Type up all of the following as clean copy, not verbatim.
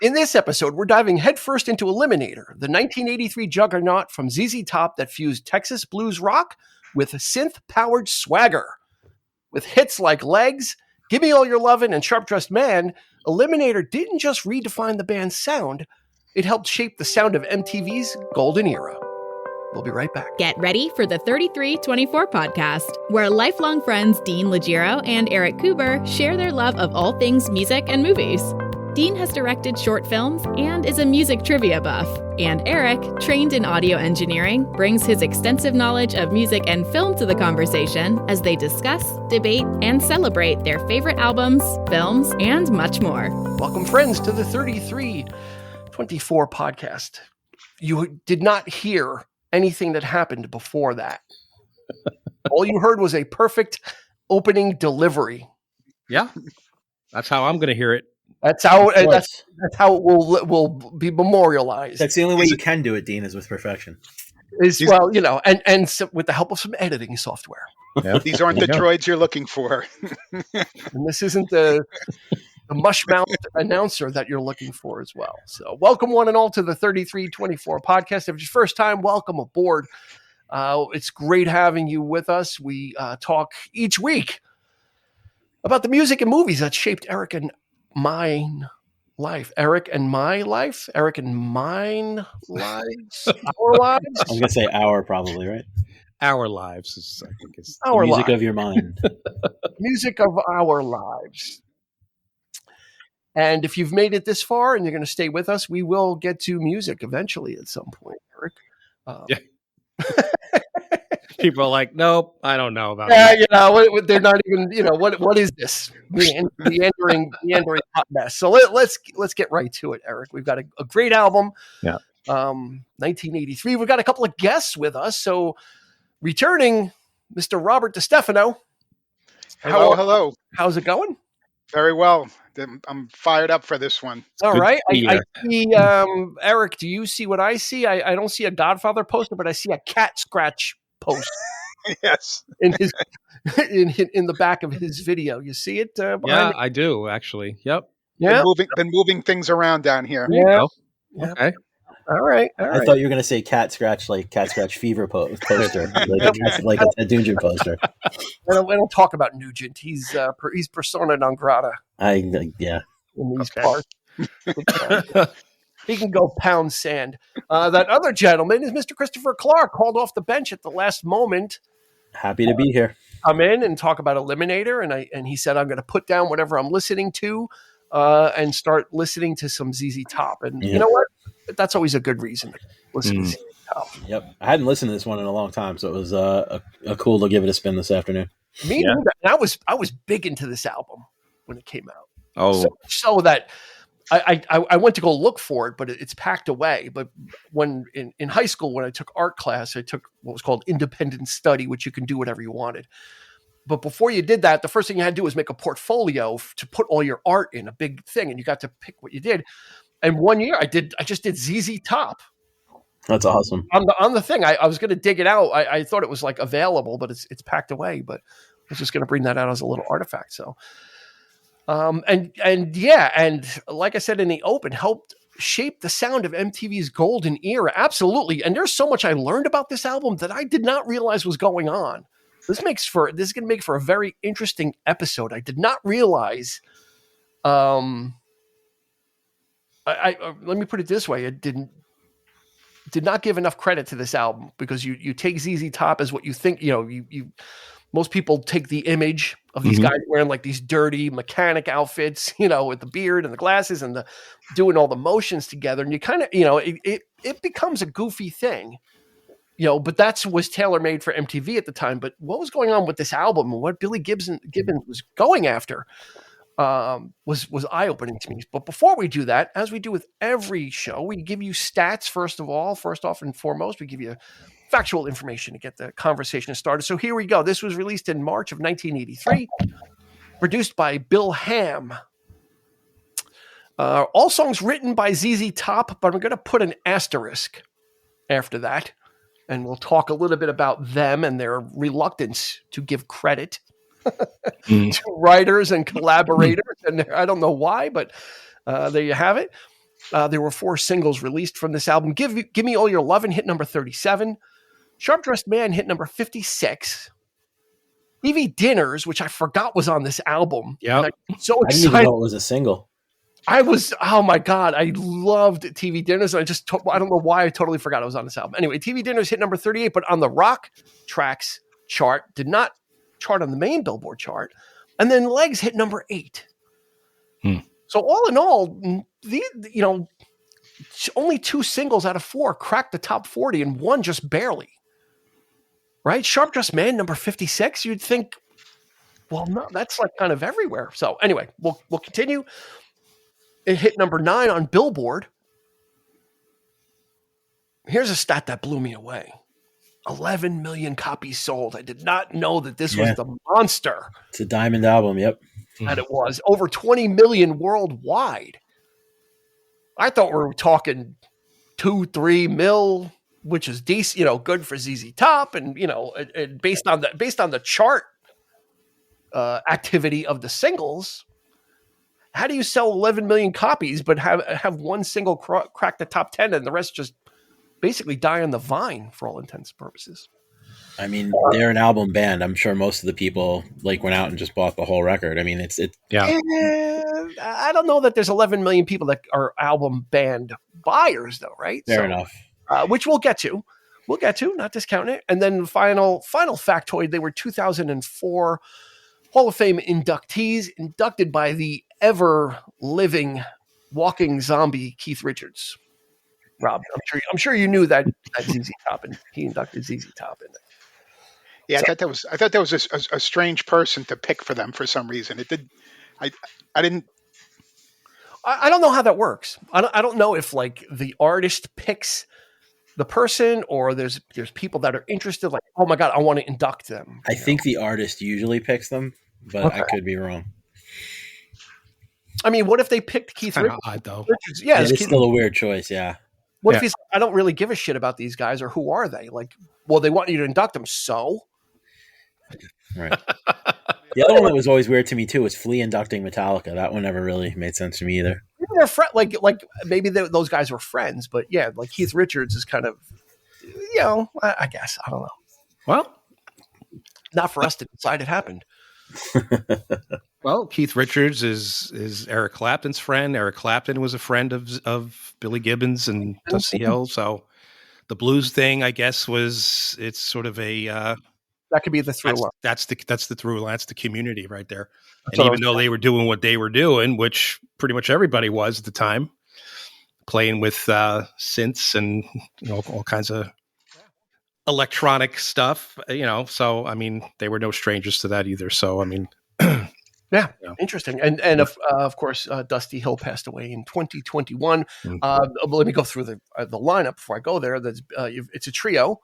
In this episode, we're diving headfirst into Eliminator, the 1983 juggernaut from ZZ Top that fused Texas blues rock with synth-powered swagger. With hits like Legs, Gimme All Your Lovin', and Sharp Dressed Man, Eliminator didn't just redefine the band's sound, it helped shape the sound of MTV's golden era. We'll be right back. Get ready for the 3324 podcast, where lifelong friends Dean Legiro and Eric Kuber share their love of all things music and movies. Dean has directed short films and is a music trivia buff. And Eric, trained in audio engineering, brings his extensive knowledge of music and film to the conversation as they discuss, debate, and celebrate their favorite albums, films, and much more. Welcome, friends, to the 3324 podcast. You did not hear anything that happened before that. All you heard was a perfect opening delivery. Yeah, that's how I'm going to hear it. That's how that's how it will be memorialized. That's the only way you can do it, Dean, is with perfection. Well, and so with the help of some editing software. Yeah. These aren't the droids you're looking for. And this isn't the mush-mouthed announcer that you're looking for as well. So welcome one and all to the 3324 podcast. If it's your first time, welcome aboard. It's great having you with us. We talk each week about the music and movies that shaped Eric and mine life. Eric and my life? Eric and mine lives? Our lives? I was going to say our, probably, right? Our lives is, I think, is our music lives. Of your mind. Music of our lives. And if you've made it this far and you're going to stay with us, we will get to music eventually at some point, Eric. Yeah. People are like, nope, I don't know about that. They're not even, what is this? Meandering hot mess. So let's get right to it, Eric. We've got a great album. Yeah. 1983. We've got a couple of guests with us. So returning, Mr. Robert DeStefano. Hello. How's it going? Very well. I'm fired up for this one. All right. I see. see, Eric, do you see what I see? I don't see a Godfather poster, but I see a cat scratch post. Yes. In his in the back of his video. You see it? Yeah, I do, actually. Yep. Yeah. Been moving things around down here. Yeah. Okay. All right. I thought you were going to say cat scratch fever poster, like a Ted Nugent poster. We don't talk about Nugent. He's persona non grata. Yeah. In these parts. He can go pound sand. That other gentleman is Mr. Christopher Clark, called off the bench at the last moment. Happy to be here. Come in and talk about Eliminator, and he said, I'm going to put down whatever I'm listening to and start listening to some ZZ Top. And you know what? That's always a good reason to listen to ZZ Top. Yep. I hadn't listened to this one in a long time, so it was a cool to give it a spin this afternoon. Me neither. And I was big into this album when it came out. Oh. So that I went to go look for it, but it's packed away. But when in high school, when I took art class, I took what was called independent study, which you can do whatever you wanted. But before you did that, the first thing you had to do was make a portfolio to put all your art in, a big thing, and you got to pick what you did. And one year I just did ZZ Top. That's awesome. On the thing, I was going to dig it out. I thought it was like available, but it's packed away. But I was just going to bring that out as a little artifact. So. And like I said in the open, helped shape the sound of MTV's golden era. Absolutely. And there's so much I learned about this album that I did not realize was going on. This is going to make for a very interesting episode. I did not realize, let me put it this way. It did not give enough credit to this album, because you take ZZ Top as what you think, most people take the image of these guys wearing like these dirty mechanic outfits, with the beard and the glasses and doing all the motions together. And you kind of, it becomes a goofy thing, but that was tailor-made for MTV at the time. But what was going on with this album and what Billy Gibbon was going after was eye-opening to me. But before we do that, as we do with every show, we give you stats first off and foremost. We give you factual information to get the conversation started. So here we go. This was released in March of 1983, produced by Bill Ham. All songs written by ZZ Top, but I'm going to put an asterisk after that, and we'll talk a little bit about them and their reluctance to give credit to writers and collaborators. And I don't know why, but there you have it. There were 4 singles released from this album. Gimme All Your Lovin' hit number 37. Sharp Dressed Man hit number 56. TV Dinners, which I forgot was on this album. Yeah. So I didn't even excited. know it was a single. Oh my God, I loved TV Dinners. I don't know why I totally forgot it was on this album. Anyway, TV Dinners hit number 38, but on the rock tracks chart, did not chart on the main Billboard chart. And then Legs hit number 8. So all in all, only 2 singles out of 4 cracked the top 40 and one just barely. Right? Sharp Dressed Man, number 56. You'd think, well, no, that's like kind of everywhere. So anyway, we'll continue. It hit number 9 on Billboard. Here's a stat that blew me away. 11 million copies sold. I did not know that this was the monster. It's a diamond album, yep. That it was. Over 20 million worldwide. I thought we were talking 2-3 mil, which is decent, good for ZZ Top, and based on the chart activity of the singles. How do you sell 11 million copies but have one single crack the top 10 and the rest just basically die on the vine for all intents and purposes? I mean, they're an album band. I'm sure most of the people went out and just bought the whole record. I mean, I don't know that there's 11 million people that are album band buyers, though, right? Fair enough. Which we'll get to. Not discounting it. And then final factoid: they were 2004 Hall of Fame inductees, inducted by the ever-living walking zombie Keith Richards. Rob, I'm sure you knew that ZZ Top, and he inducted ZZ Top in it. Yeah, so, I thought that was a strange person to pick for them for some reason. I didn't. I don't know how that works. I don't know if the artist picks the person, or there's people that are interested. Like, oh my God, I want to induct them. I think the artist usually picks them, but okay. I could be wrong. I mean, what if they picked Keith Richards? Odd, though. Yeah, it's still a weird choice. Yeah. What if he's? I don't really give a shit about these guys, or who are they? They want you to induct them, so. Right. The other one that was always weird to me too was Flea inducting Metallica. That one never really made sense to me either. They're maybe those guys were friends, but yeah, Keith Richards is kind of, I guess, I don't know. Well, not for us to decide it happened. Well, Keith Richards is Eric Clapton's friend. Eric Clapton was a friend of Billy Gibbons and Dusty Hill. So the blues thing, I guess, it's sort of a that could be the through line. That's the through line. That's the community right there. And even though they were doing what they were doing, which pretty much everybody was at the time, playing with synths and all kinds of electronic stuff, So I mean, they were no strangers to that either. So I mean, interesting. And of course, Dusty Hill passed away in 2021. Let me go through the lineup before I go there. It's a trio.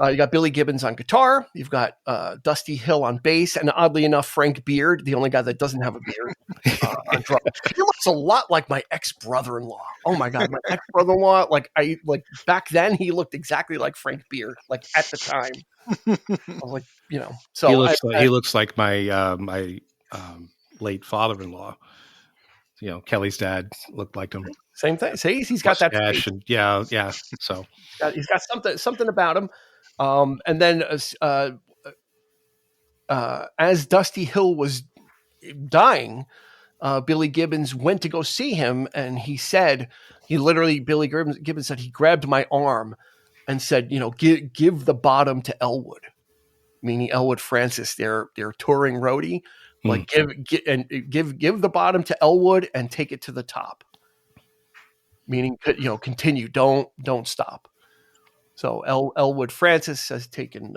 You got Billy Gibbons on guitar. You've got Dusty Hill on bass, and oddly enough, Frank Beard, the only guy that doesn't have a beard, on drums. He looks a lot like my ex-brother-in-law. Oh my God, my ex-brother-in-law! Back then, he looked exactly like Frank Beard. At the time, I was so he looks like my my late father-in-law. Kelly's dad looked like him. Same thing. See, he's got that face. And yeah. So he's got something about him. And then as Dusty Hill was dying, Billy Gibbons went to go see him, and Billy Gibbons said he grabbed my arm and said, give the bottom to Elwood, meaning Elwood Francis, their touring roadie. Give the bottom to Elwood and take it to the top. Meaning, continue, don't stop. So Elwood Francis has taken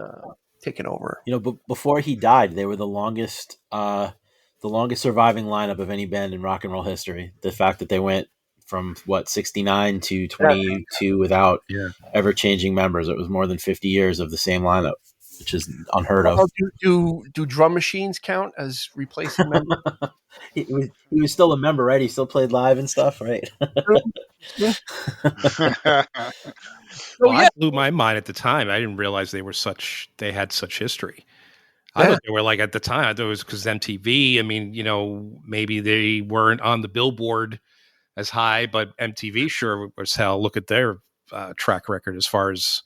over. But before he died, they were the longest surviving lineup of any band in rock and roll history. The fact that they went from 69 to 22 without ever changing members. It was more than 50 years of the same lineup, which is unheard of. Do drum machines count as replacing members? He was still a member, right? He still played live and stuff, right? It blew my mind at the time. I didn't realize they had such history. I thought they were at the time, I thought it was because MTV. I mean, maybe they weren't on the Billboard as high, but MTV sure as hell. Look at their track record as far as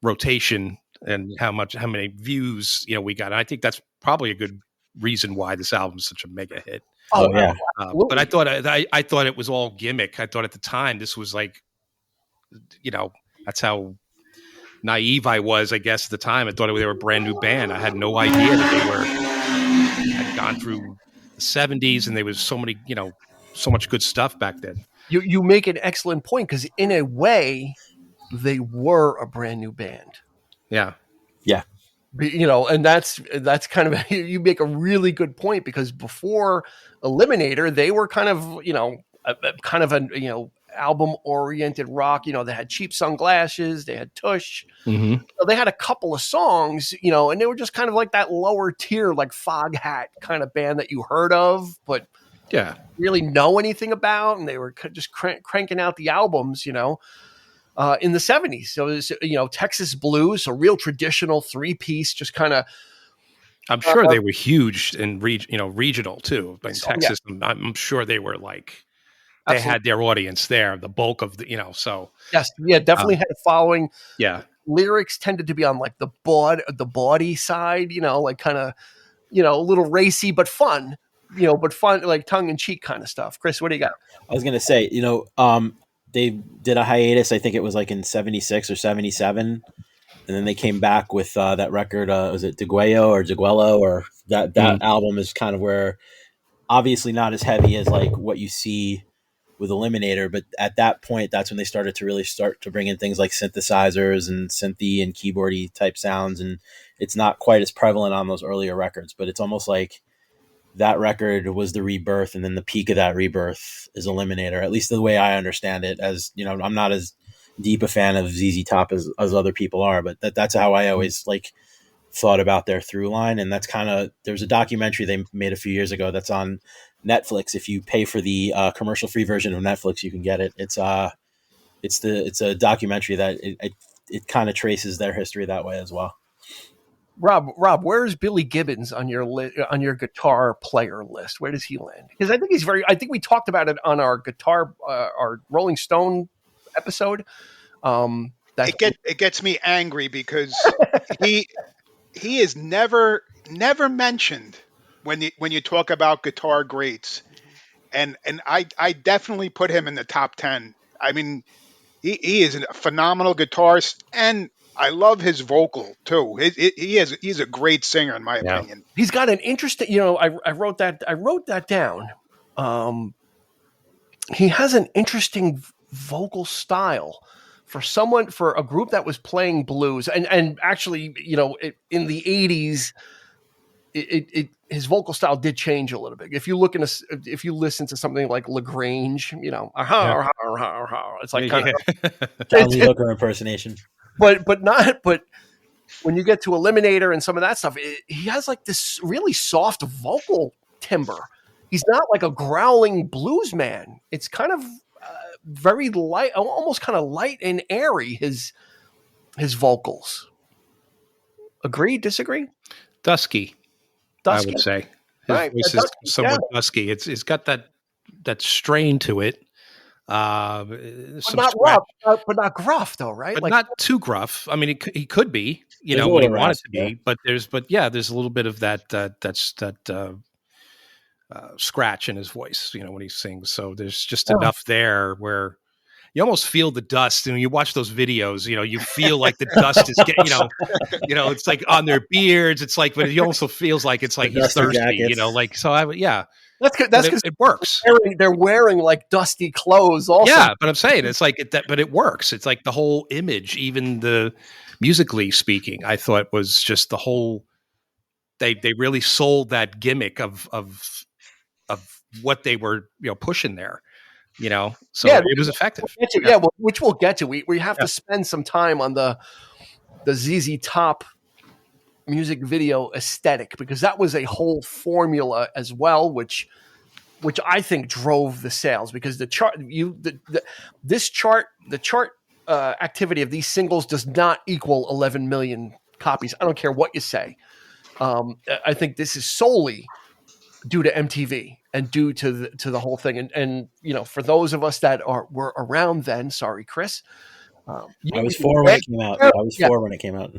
rotation and how many views we got. And I think that's probably a good reason why this album is such a mega hit. Oh yeah, but I thought it was all gimmick. I thought at the time this was like, that's how naive I was. I guess at the time I thought they were a brand new band. I had no idea that they had gone through the 70s and there was so much good stuff back then. You make an excellent point, because in a way they were a brand new band. Yeah. And that's kind of, you make a really good point, because before Eliminator, they were kind of, an album oriented rock. They had Cheap Sunglasses, they had Tush. Mm-hmm. So they had a couple of songs, and they were just kind of like that lower tier, like Foghat kind of band that you heard of, but really know anything about. And they were just cranking out the albums, in the 70s. So it was, Texas Blues, a real traditional 3-piece, just kind of. I'm sure they were huge in regional too. In Texas, I'm sure they were like, they had their audience there, the bulk of the, so. Yes. Yeah, definitely had a following. Yeah. Lyrics tended to be on like the bawdy side, like kind of, a little racy, but fun, like tongue in cheek kind of stuff. Chris, what do you got? I was going to say, they did a hiatus. I think it was like in 76 or 77. And then they came back with that record. Was it Diguello or that album is kind of where, obviously not as heavy as like what you see with Eliminator, but at that point, that's when they started to bring in things like synthesizers and synthy and keyboardy type sounds. And it's not quite as prevalent on those earlier records, but it's almost like that record was the rebirth, and then the peak of that rebirth is Eliminator, at least the way I understand it. As I'm not as deep a fan of ZZ Top as other people are, but that's how I always like thought about their through line. And that's kind of, there's a documentary they made a few years ago that's on Netflix. If you pay for the commercial free version of Netflix, you can get it. It's a documentary that it kind of traces their history that way as well. Rob, where's Billy Gibbons on your guitar player list? Where does he land? Because I think we talked about it on our guitar, our Rolling Stone episode. It gets me angry because he is never mentioned when you talk about guitar greats, and I definitely put him in the top 10. I mean, he is a phenomenal guitarist, and I love his vocal too. He's a great singer in my opinion. He's got an interesting. I wrote that down. He has an interesting vocal style for a group that was playing blues, and actually, in the 80s, his vocal style did change a little bit. If you listen to something like LaGrange, it's like kind of John Lee Hooker impersonation. But when you get to Eliminator and some of that stuff, he has like this really soft vocal timbre. He's not like a growling blues man. It's kind of very light, almost kind of light and airy, his vocals. Agree? Disagree? Dusky. I would say his voice is somewhat dusky. It's got that strain to it. But not rough, but not gruff though, right? But like, not too gruff. I mean, he could be, when he wanted to be. But there's a little bit of that scratch in his voice, when he sings. So there's just enough there where you almost feel the dust. And when you watch those videos, you feel like the dust is getting, it's like on their beards. It's like, but it also feels like it's like he's thirsty, jackets. That's because it works. They're wearing like dusty clothes also. Yeah, but I'm saying it's like but it works. It's like the whole image, even the musically speaking, I thought was just the whole, they really sold that gimmick of what they were, pushing there. So it was effective. Which we'll get to. We have to spend some time on the ZZ Top music video aesthetic, because that was a whole formula as well, which I think drove the sales, because the chart activity of these singles does not equal 11 million copies. I don't care what you say. I think this is solely due to MTV and due to the whole thing. And for those of us that were around then, sorry, Chris. I was 4 when it came out. I was 4 when it came out.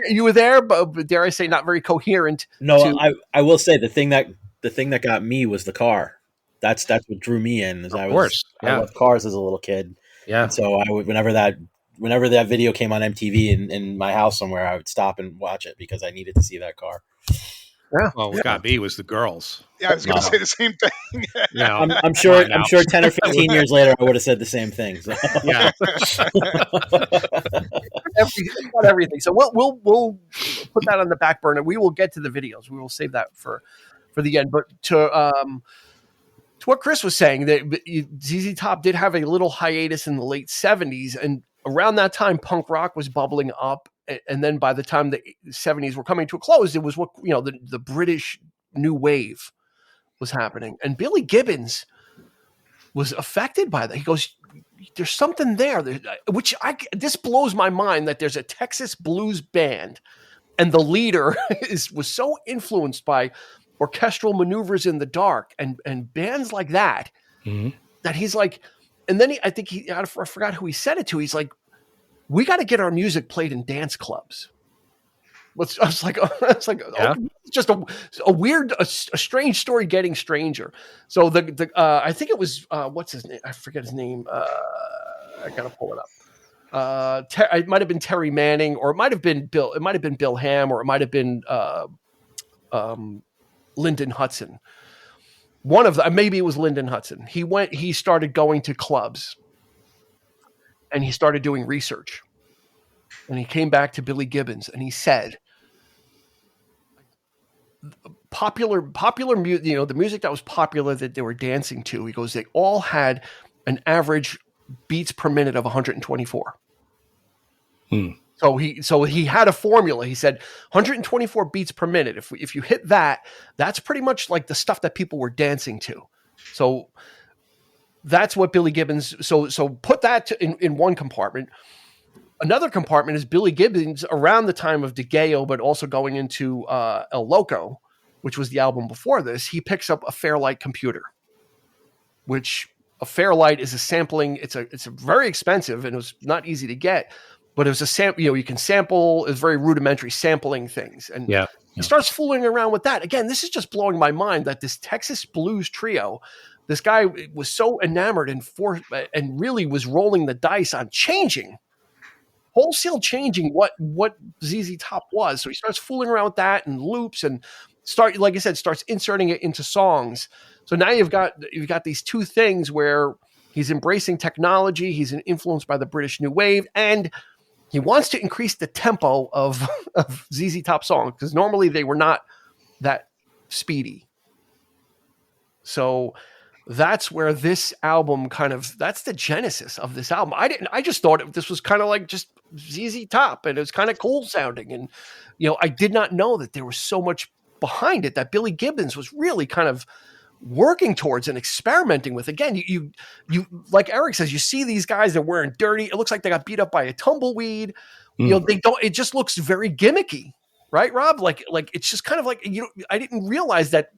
you were there, but dare I say, not very coherent. No, I will say the thing that got me was the car. That's what drew me in. I loved cars as a little kid. Yeah. And so I would, whenever that video came on MTV in my house somewhere, I would stop and watch it because I needed to see that car. Yeah. Well, what got me was the girls. Yeah, I was going to say the same thing. I'm sure 10 or 15 years later, I would have said the same thing. So. Yeah. everything. So we'll put that on the back burner. We will get to the videos. We will save that for the end. But to what Chris was saying, that ZZ Top did have a little hiatus in the late 70s, and around that time, punk rock was bubbling up. And then by the time the 70s were coming to a close, it was what the British new wave was happening, and Billy Gibbons was affected by that. He goes, "There's something there," this blows my mind that there's a Texas blues band, and the leader was so influenced by orchestral maneuvers in the dark and bands like that, that he's like, and then I forgot who he said it to. He's like, "We got to get our music played in dance clubs." I was like, yeah. It's just a weird, a strange story getting stranger. So I think it was, what's his name? I forget his name. I got to pull it up. It might've been Terry Manning, or it might've been Bill Ham, or it might've been Lyndon Hudson. One of them, maybe it was Lyndon Hudson. He started going to clubs and he started doing research. And he came back to Billy Gibbons and he said, popular music, the music that was popular that they were dancing to, he goes, they all had an average beats per minute of 124. So he had a formula. He said 124 beats per minute. If you hit that, that's pretty much like the stuff that people were dancing to. So that's what Billy Gibbons. So put that in one compartment. Another compartment is Billy Gibbons around the time of DeGeo, but also going into El Loco, which was the album before this. He picks up a Fairlight computer, which a Fairlight is a sampling. It's a very expensive and it was not easy to get, but it was a sample. You can sample. It's very rudimentary sampling things, and he starts fooling around with that. Again, this is just blowing my mind that this Texas blues trio. This guy was so enamored and really was rolling the dice on wholesale changing what ZZ Top was. So he starts fooling around with that and loops and starts inserting it into songs. So now you've got these two things where he's embracing technology, he's influenced by the British New Wave, and he wants to increase the tempo of ZZ Top songs because normally they were not that speedy. So that's where this album that's the genesis of this album. I just thought this was kind of like just ZZ Top and it was kind of cool sounding. And, I did not know that there was so much behind it that Billy Gibbons was really kind of working towards and experimenting with. Again, you like Eric says, you see these guys that are wearing dirty. It looks like they got beat up by a tumbleweed. It just looks very gimmicky, right, Rob? Like it's just kind of like, I didn't realize that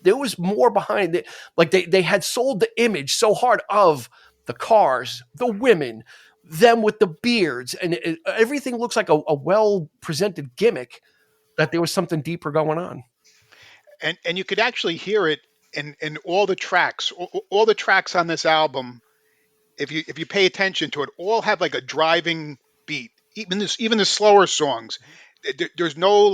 there was more behind it. Like they had sold the image so hard of the cars, the women, them with the beards, and everything looks like a well-presented gimmick, that there was something deeper going on. And you could actually hear it in all the tracks. All the tracks on this album, if you pay attention to it, all have like a driving beat. Even the slower songs. There's no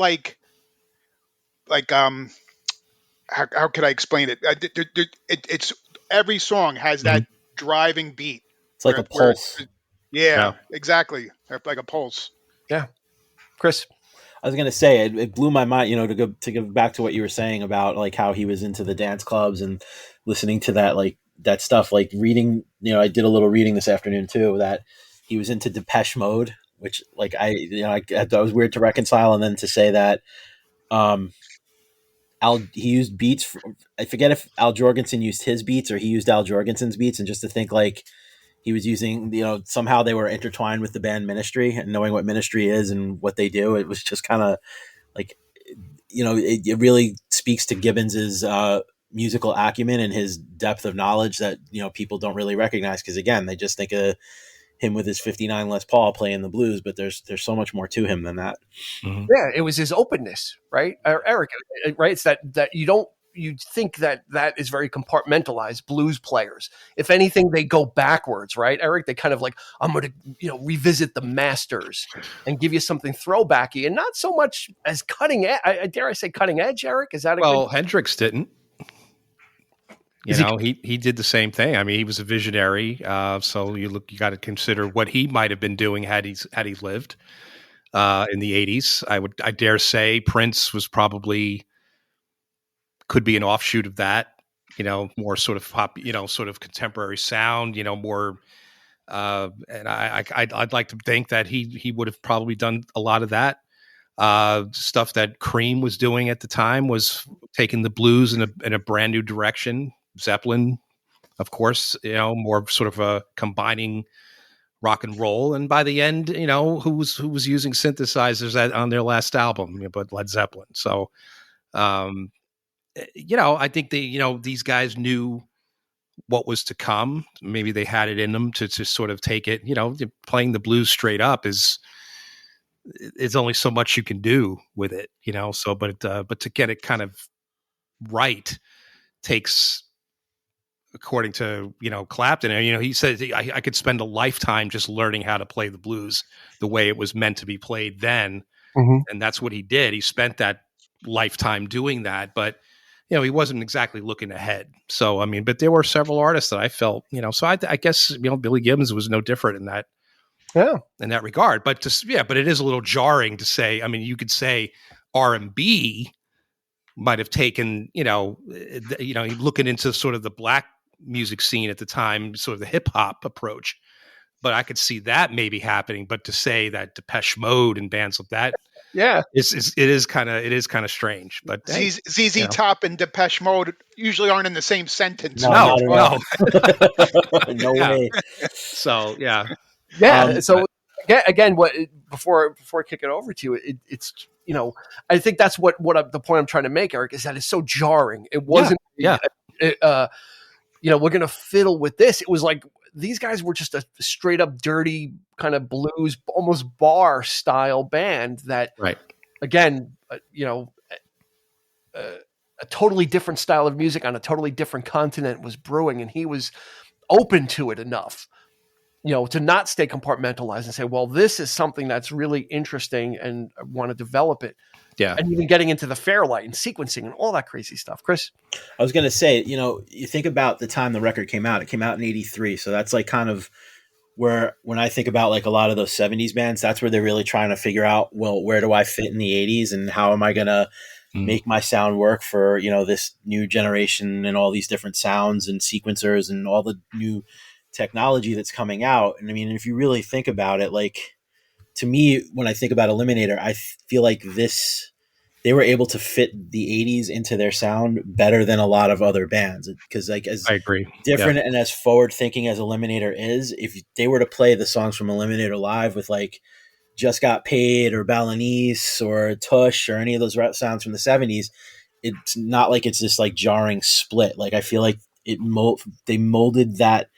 how could I explain it? It's every song has that driving beat. It's like a pulse. Exactly. Like a pulse. Yeah. Chris? I was going to say, it blew my mind, to go back to what you were saying about like how he was into the dance clubs and listening to that, like that stuff, like reading, I did a little reading this afternoon too, that he was into Depeche Mode, which like I thought was weird to reconcile. And then to say that, he used beats. I forget if Al Jorgensen used his beats or he used Al Jorgensen's beats, and just to think like he was using, somehow they were intertwined with the band Ministry, and knowing what Ministry is and what they do, it was just kind of like it really speaks to Gibbons's musical acumen and his depth of knowledge that people don't really recognize, because again, they just think of him with his 59 Les Paul playing the blues, but there's so much more to him than that. Mm-hmm. Yeah, it was his openness, right, Eric? Right, it's that you'd think that is very compartmentalized. Blues players, if anything, they go backwards, right, Eric? They kind of like, I'm going to revisit the masters and give you something throwbacky, and not so much as cutting edge. Dare I say cutting edge, Eric? Is that Hendrix didn't. He did the same thing. I mean, he was a visionary. So you got to consider what he might have been doing had he lived in the 80s. I dare say Prince was could be an offshoot of that. More sort of pop, sort of contemporary sound. More. And I'd like to think that he would have probably done a lot of that. Stuff that Cream was doing at the time was taking the blues in a brand new direction. Zeppelin, of course, more sort of a combining rock and roll. And by the end, who was using synthesizers on their last album, but Led Zeppelin. So, I think these guys knew what was to come. Maybe they had it in them to sort of take it. Playing the blues straight up is only so much you can do with it. So, but to get it kind of right takes. According to Clapton, he said I could spend a lifetime just learning how to play the blues the way it was meant to be played then, and that's what he did. He spent that lifetime doing that, but he wasn't exactly looking ahead. So I mean, but there were several artists that I felt, so I guess Billy Gibbons was no different in that, in that regard. But but it is a little jarring to say. I mean, you could say R&B might have taken, looking into sort of the black music scene at the time, sort of the hip hop approach, but I could see that maybe happening. But to say that Depeche Mode and bands like that, it is kind of strange. But ZZ Top and Depeche Mode usually aren't in the same sentence. No. No way. So So again, what before I kick it over to you, it's I think that's what the point I'm trying to make, Eric, is that it's so jarring. It wasn't. We're going to fiddle with this. It was like these guys were just a straight up dirty kind of blues, almost bar style band that, again, a totally different style of music on a totally different continent was brewing, and he was open to it enough, to not stay compartmentalized and say, well, this is something that's really interesting and I want to develop it. Yeah. And even getting into the Fairlight and sequencing and all that crazy stuff. Chris? I was going to say, you think about the time the record came out. It came out in 83. So that's like kind of where, when I think about like a lot of those 70s bands, that's where they're really trying to figure out, well, where do I fit in the 80s and how am I going to make my sound work for, this new generation and all these different sounds and sequencers and all the new technology that's coming out. And I mean, if you really think about it, like, to me, when I think about Eliminator, I feel like they were able to fit the 80s into their sound better than a lot of other bands. Because like, as I agree, different and as forward thinking as Eliminator is, if they were to play the songs from Eliminator live with like Just Got Paid or Balinese or Tush or any of those sounds from the 70s, it's not like it's this like jarring split. Like I feel like they molded that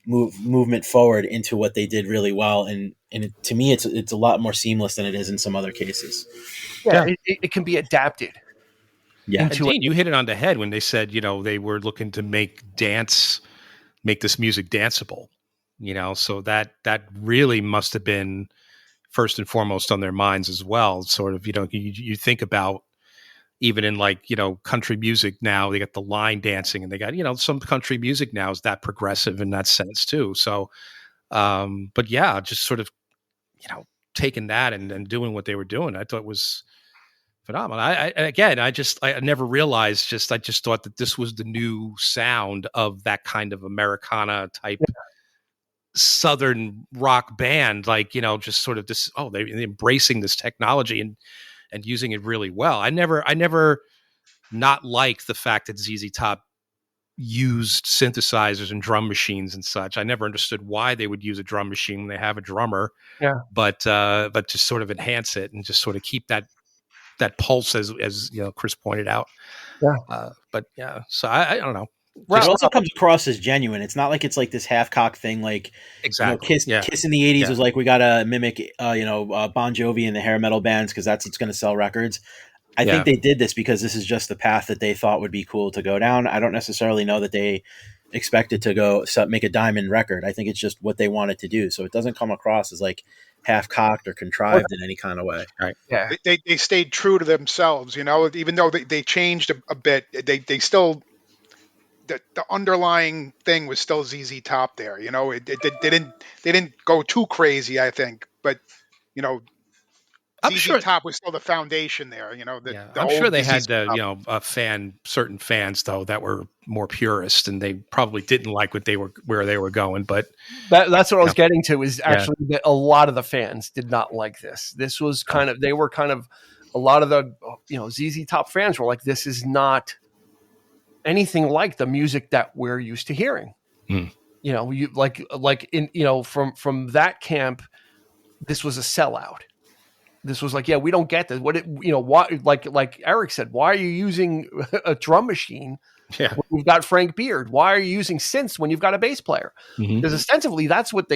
movement forward into what they did really well, and to me it's a lot more seamless than it is in some other cases. It can be adapted. Dean, you hit it on the head when they said they were looking to make this music danceable, so that really must have been first and foremost on their minds as well. Sort of, you think about even in like, country music now, they got the line dancing and they got, some country music now is that progressive in that sense too. So, but yeah, just sort of, taking that and doing what they were doing, I thought was phenomenal. I never realized, I just thought that this was the new sound of that kind of Americana type Southern rock band, like, just sort of this, they're embracing this technology and using it really well. I never not liked the fact that ZZ Top used synthesizers and drum machines and such. I never understood why they would use a drum machine when they have a drummer. Yeah. But to sort of enhance it and just sort of keep that that pulse, as Chris pointed out. Yeah. But yeah, so I don't know. It also comes across as genuine. It's not like it's like this half-cocked thing. Like, exactly. Kiss in the 80s was like, we got to mimic, Bon Jovi and the hair metal bands because that's what's going to sell records. I think they did this because this is just the path that they thought would be cool to go down. I don't necessarily know that they expected to go make a diamond record. I think it's just what they wanted to do. So it doesn't come across as like half-cocked or contrived in any kind of way. Right. Yeah. They stayed true to themselves, even though they changed a bit, they still, the underlying thing was still ZZ Top there. They didn't go too crazy, I think, but I'm sure Top was still the foundation there. I'm sure they had certain fans though that were more purist, and they probably didn't like where they were going. But that's what I was getting to, is actually that a lot of the fans did not like this. This was they were a lot of the ZZ Top fans were like, this is not anything like the music that we're used to hearing. You from that camp, this was a sellout. This was like, we don't get this. Why, like Eric said, why are you using a drum machine when you've got Frank Beard? Why are you using synths when you've got a bass player? Because ostensibly that's what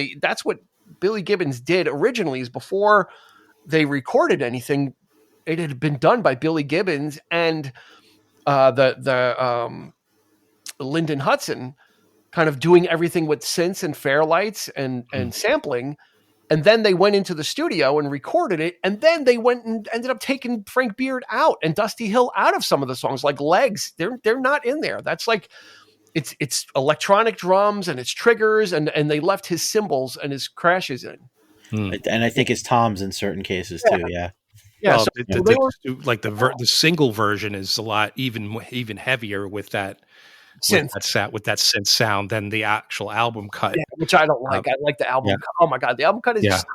Billy Gibbons did originally, is before they recorded anything, it had been done by Billy Gibbons and the Lyndon Hudson, kind of doing everything with synths and fairlights and sampling. And then they went into the studio and recorded it. And then they went and ended up taking Frank Beard out and Dusty Hill out of some of the songs, like Legs. They're not in there. That's like, it's electronic drums and it's triggers, and they left his cymbals and his crashes in. And I think his toms in certain cases too. Yeah. Yeah. Well, the single version is a lot even heavier with that synth, with that synth sound than the actual album cut, which I don't like. I like the album cut. Oh my god, the album cut is just,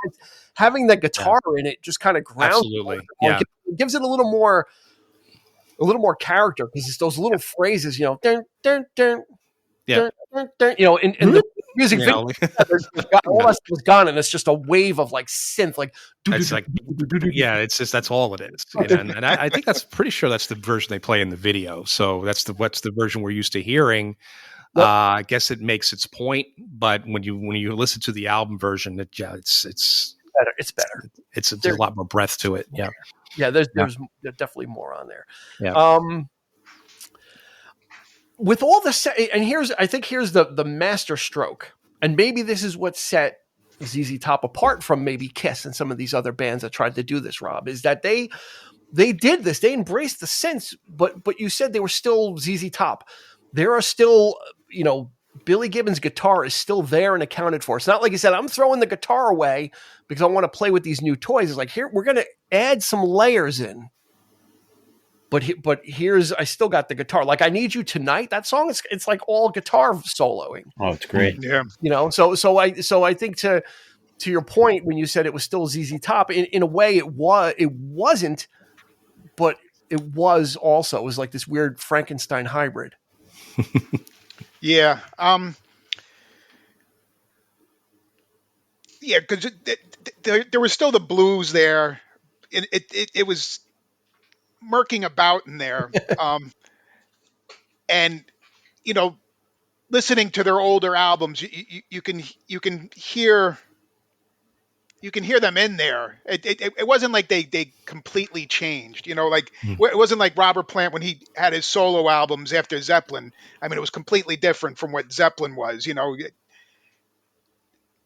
having the guitar in it just kind of grounds. Absolutely, it gives it a little more character, because it's those little phrases, dun, dun, dun, dun, dun, in the music video, all that was gone, and it's just a wave of like synth, like it's like it's just, that's all it is. And I think that's pretty sure that's the version they play in the video. So what's the version we're used to hearing. I guess it makes its point, but when you listen to the album version, it's better. It's better. It's a lot more breadth to it. There's definitely more on there. With all the and here's the master stroke, and maybe this is what set ZZ Top apart from maybe Kiss and some of these other bands that tried to do this, Rob, is that they did this. They embraced the synths, but you said they were still ZZ Top. There are still, Billy Gibbons' guitar is still there and accounted for. It's not like he said, I'm throwing the guitar away because I want to play with these new toys. It's like, here, we're going to add some layers in. But here's, I still got the guitar. Like, I Need You Tonight, that song, it's like all guitar soloing. Oh, it's great. Yeah. So I think to your point, when you said it was still ZZ Top, in a way it wasn't, but it was also. It was like this weird Frankenstein hybrid. Yeah. Because there was still the blues there. It was murking about in there. And, listening to their older albums, you can hear them in there. It wasn't like they completely changed, it wasn't like Robert Plant when he had his solo albums after Zeppelin. I mean, it was completely different from what Zeppelin was,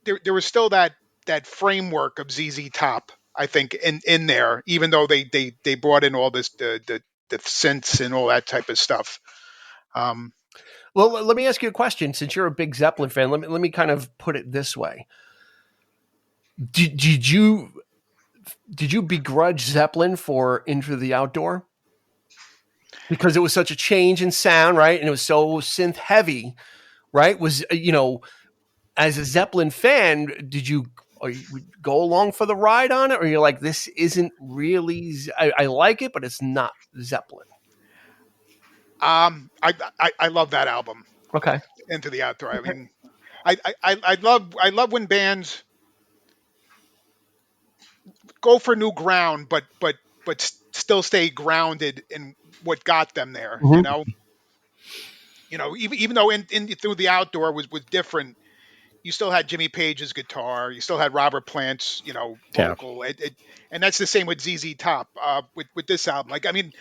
there was still that framework of ZZ Top, I think, in there, even though they brought in all this, the synths and all that type of stuff. Well, let me ask you a question. Since you're a big Zeppelin fan, let me kind of put it this way. Did you begrudge Zeppelin for Into the Outdoor? Because it was such a change in sound, right? And it was so synth heavy, right? Was, as a Zeppelin fan, did you go along for the ride on it? Or you're like, this isn't really, I like it, but it's not Zeppelin. I love that album. Okay. Into the Outdoor. I mean, I love when bands go for new ground, but still stay grounded in what got them there. Even though in through the outdoor was different, you still had Jimmy Page's guitar, you still had Robert Plant's vocal, and that's the same with ZZ Top with this album. Like, I mean,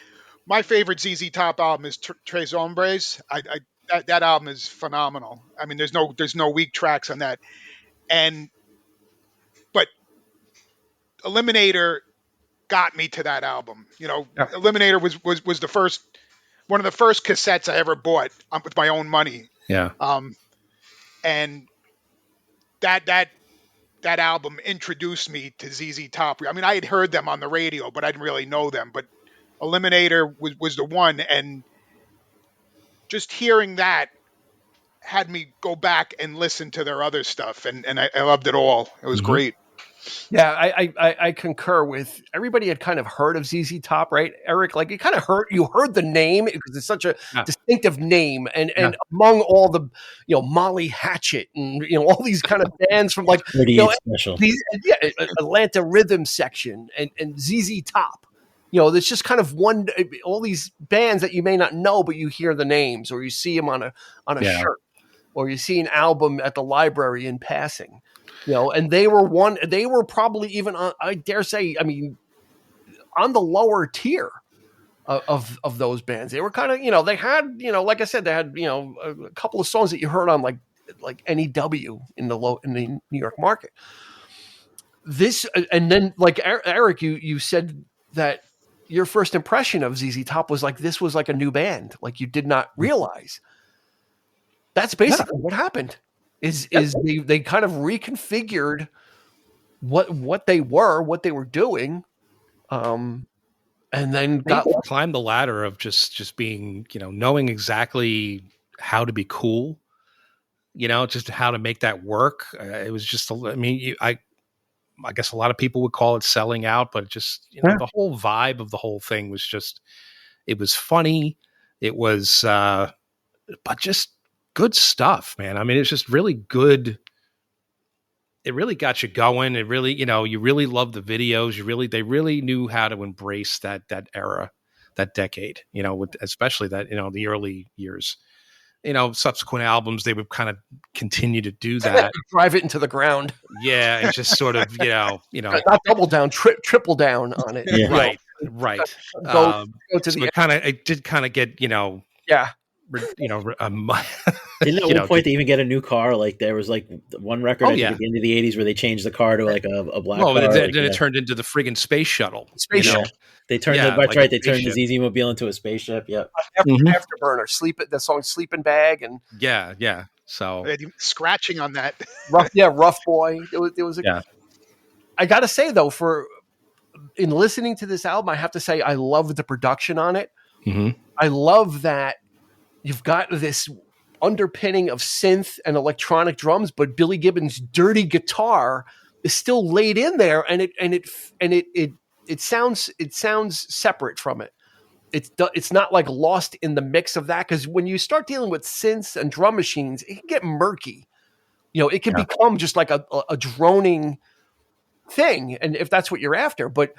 my favorite ZZ Top album is Tres Hombres. That album is phenomenal. I mean, there's no weak tracks on that. But Eliminator got me to that album. Eliminator was the first, one of the first cassettes I ever bought with my own money. Yeah. And that album introduced me to ZZ Top. I mean, I had heard them on the radio, but I didn't really know them. But Eliminator was the one, and just hearing that had me go back and listen to their other stuff, and I loved it all. It was great. Yeah, I concur with everybody. Had kind of heard of ZZ Top, right, Eric? Like, you heard the name because it's such a distinctive name, and among all the Molly Hatchet and all these kind of bands from like Atlanta Rhythm Section and ZZ Top. There's just kind of all these bands that you may not know, but you hear the names or you see them on a shirt, or you see an album at the library in passing. And they were probably even on, I dare say, I mean, on the lower tier of those bands. They were kind of, they had, like I said, they had, a couple of songs that you heard on like NEW in the New York market. This, and then like Eric, you said that your first impression of ZZ Top was like, this was like a new band. Like, you did not realize. That's basically what happened. Is they kind of reconfigured what they were doing, and then climbed the ladder of just being, knowing exactly how to be cool, just how to make that work. It was just, I guess a lot of people would call it selling out, but just the whole vibe of the whole thing was just, it was funny, it was, but just good stuff, man. I mean, it's just really good. It really got you going. It really, you really loved the videos. They really knew how to embrace that era, that decade, especially that, the early years, subsequent albums, they would kind of continue to do that. Drive it into the ground. Yeah. And just sort of, not double down, triple down on it. Yeah. Right. Go to so the it did kind of get, Didn't at one point they even get a new car? Like, there was like one record at the end of the 80s where they changed the car to like a black car. Then it turned into the friggin' space shuttle. They turned they turned the ZZ Mobile into a spaceship. Yeah. Afterburner, the song Sleeping Bag, and so scratching on that. Rough Boy. It was I gotta say though, in listening to this album, I have to say I love the production on it. I love that you've got this underpinning of synth and electronic drums, but Billy Gibbons' dirty guitar is still laid in there, and it sounds separate from it. It's not like lost in the mix of that, because when you start dealing with synths and drum machines, it can get murky. It can become just like a droning thing, and if that's what you're after, but.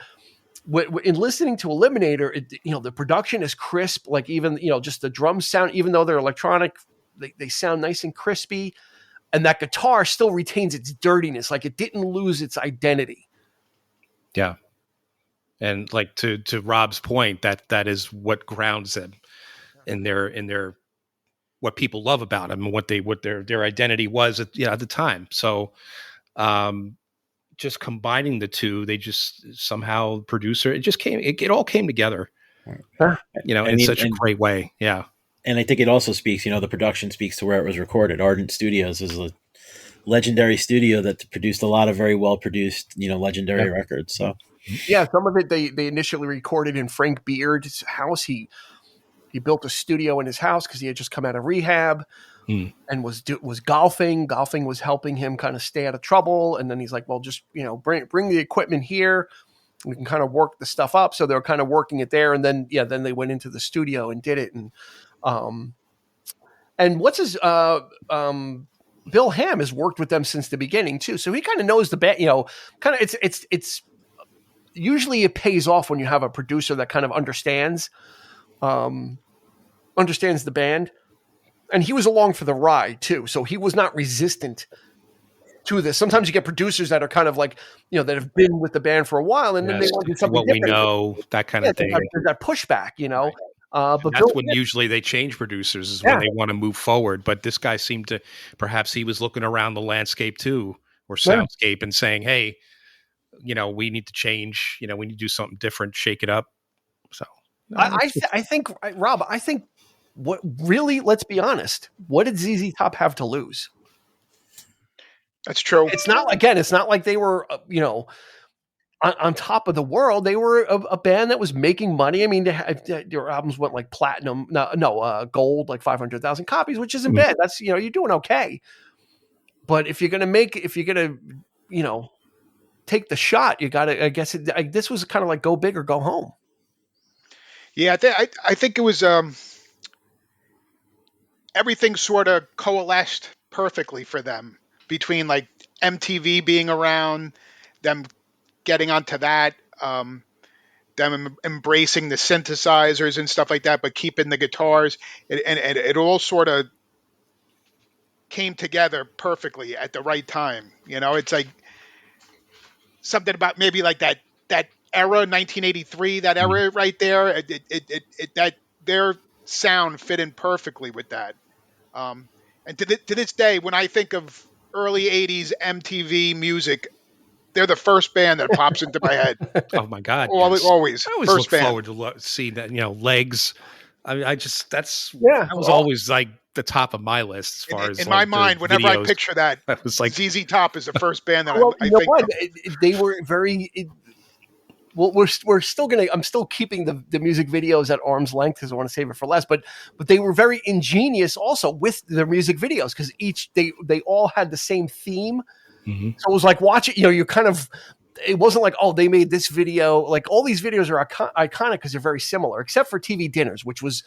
In listening to Eliminator, the production is crisp. Like, even just the drums sound, even though they're electronic, they sound nice and crispy, and that guitar still retains its dirtiness. Like, it didn't lose its identity. Yeah, and like to Rob's point, that is what grounds them in their what people love about them and what their identity was at the time. So. Just combining the two, they just somehow it all came together, in such a great way. Yeah. And I think it also speaks, the production speaks to where it was recorded. Ardent Studios is a legendary studio that produced a lot of very well produced, legendary records. So some of it they initially recorded in Frank Beard's house. He built a studio in his house because he had just come out of rehab. And was golfing. Golfing was helping him kind of stay out of trouble. And then he's like, well, just, bring the equipment here. We can kind of work the stuff up. So they were kind of working it there. And then they went into the studio and did it. And what's his, Bill Ham has worked with them since the beginning too. So he kind of knows the band, kind of, it's usually it pays off when you have a producer that kind of understands the band. And he was along for the ride too. So he was not resistant to this. Sometimes you get producers that are kind of like, that have been with the band for a while, and then they want to do something what different. We know, that kind of thing. There's that pushback, but that's when usually they change producers, is when they want to move forward. But this guy seemed to, perhaps he was looking around the landscape too, or soundscape, and saying, hey, we need to change, we need to do something different, shake it up. So I think, Rob, what really, let's be honest, what did ZZ Top have to lose? That's true. It's not like they were, on top of the world. They were a band that was making money. I mean, their albums went like platinum, gold, like 500,000 copies, which isn't bad. That's, you're doing okay. But if you're going to take the shot, you got to, I guess this was kind of like go big or go home. Yeah. I think it was, everything sort of coalesced perfectly for them, between like MTV being around, them getting onto that, them embracing the synthesizers and stuff like that, but keeping the guitars, and it all sort of came together perfectly at the right time. It's like something about maybe like that era, 1983, that era right there. That their sound fit in perfectly with that. And to this day, when I think of early 80s MTV music, they're the first band that pops into my head. Oh my God. Always. I always first look band. forward to seeing that, Legs. I mean, that was always like the top of my list as far as in my mind, whenever videos. I picture that was like ZZ Top is the first band that I think of. They were very, well, we're still I'm still keeping the music videos at arm's length because I want to save it for last, but they were very ingenious also with their music videos, because they all had the same theme. Mm-hmm. So it was like watching, you kind of, it wasn't like, oh, they made this video. Like all these videos are iconic because they're very similar, except for TV Dinners, which was,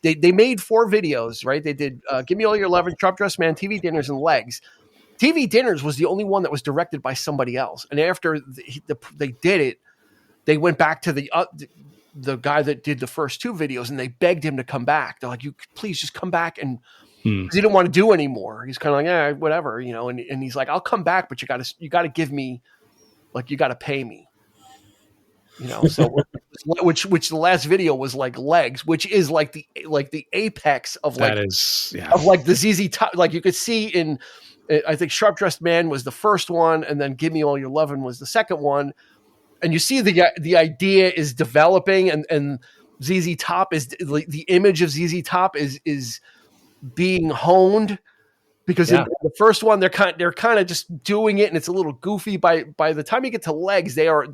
they made 4 videos, right? They did Gimme All Your Lovin, Sharp Dressed Man, TV Dinners, and Legs. TV Dinners was the only one that was directed by somebody else. And after they did it, they went back to the guy that did the first 2 videos, and they begged him to come back. They're like, you please just come back. And he didn't want to do anymore. He's kind of like, whatever, and he's like, I'll come back, but you got to give me, like, you got to pay me, so which the last video was like Legs, which is like the apex of like, of like the ZZ Top. Like you could see in, I think Sharp Dressed Man was the first one, and then Give Me All Your Lovin' was the second one. And you see the idea is developing, and ZZ Top is the image of ZZ Top is being honed, because in the first one they're kind of just doing it, and it's a little goofy. By the time you get to Legs, they are,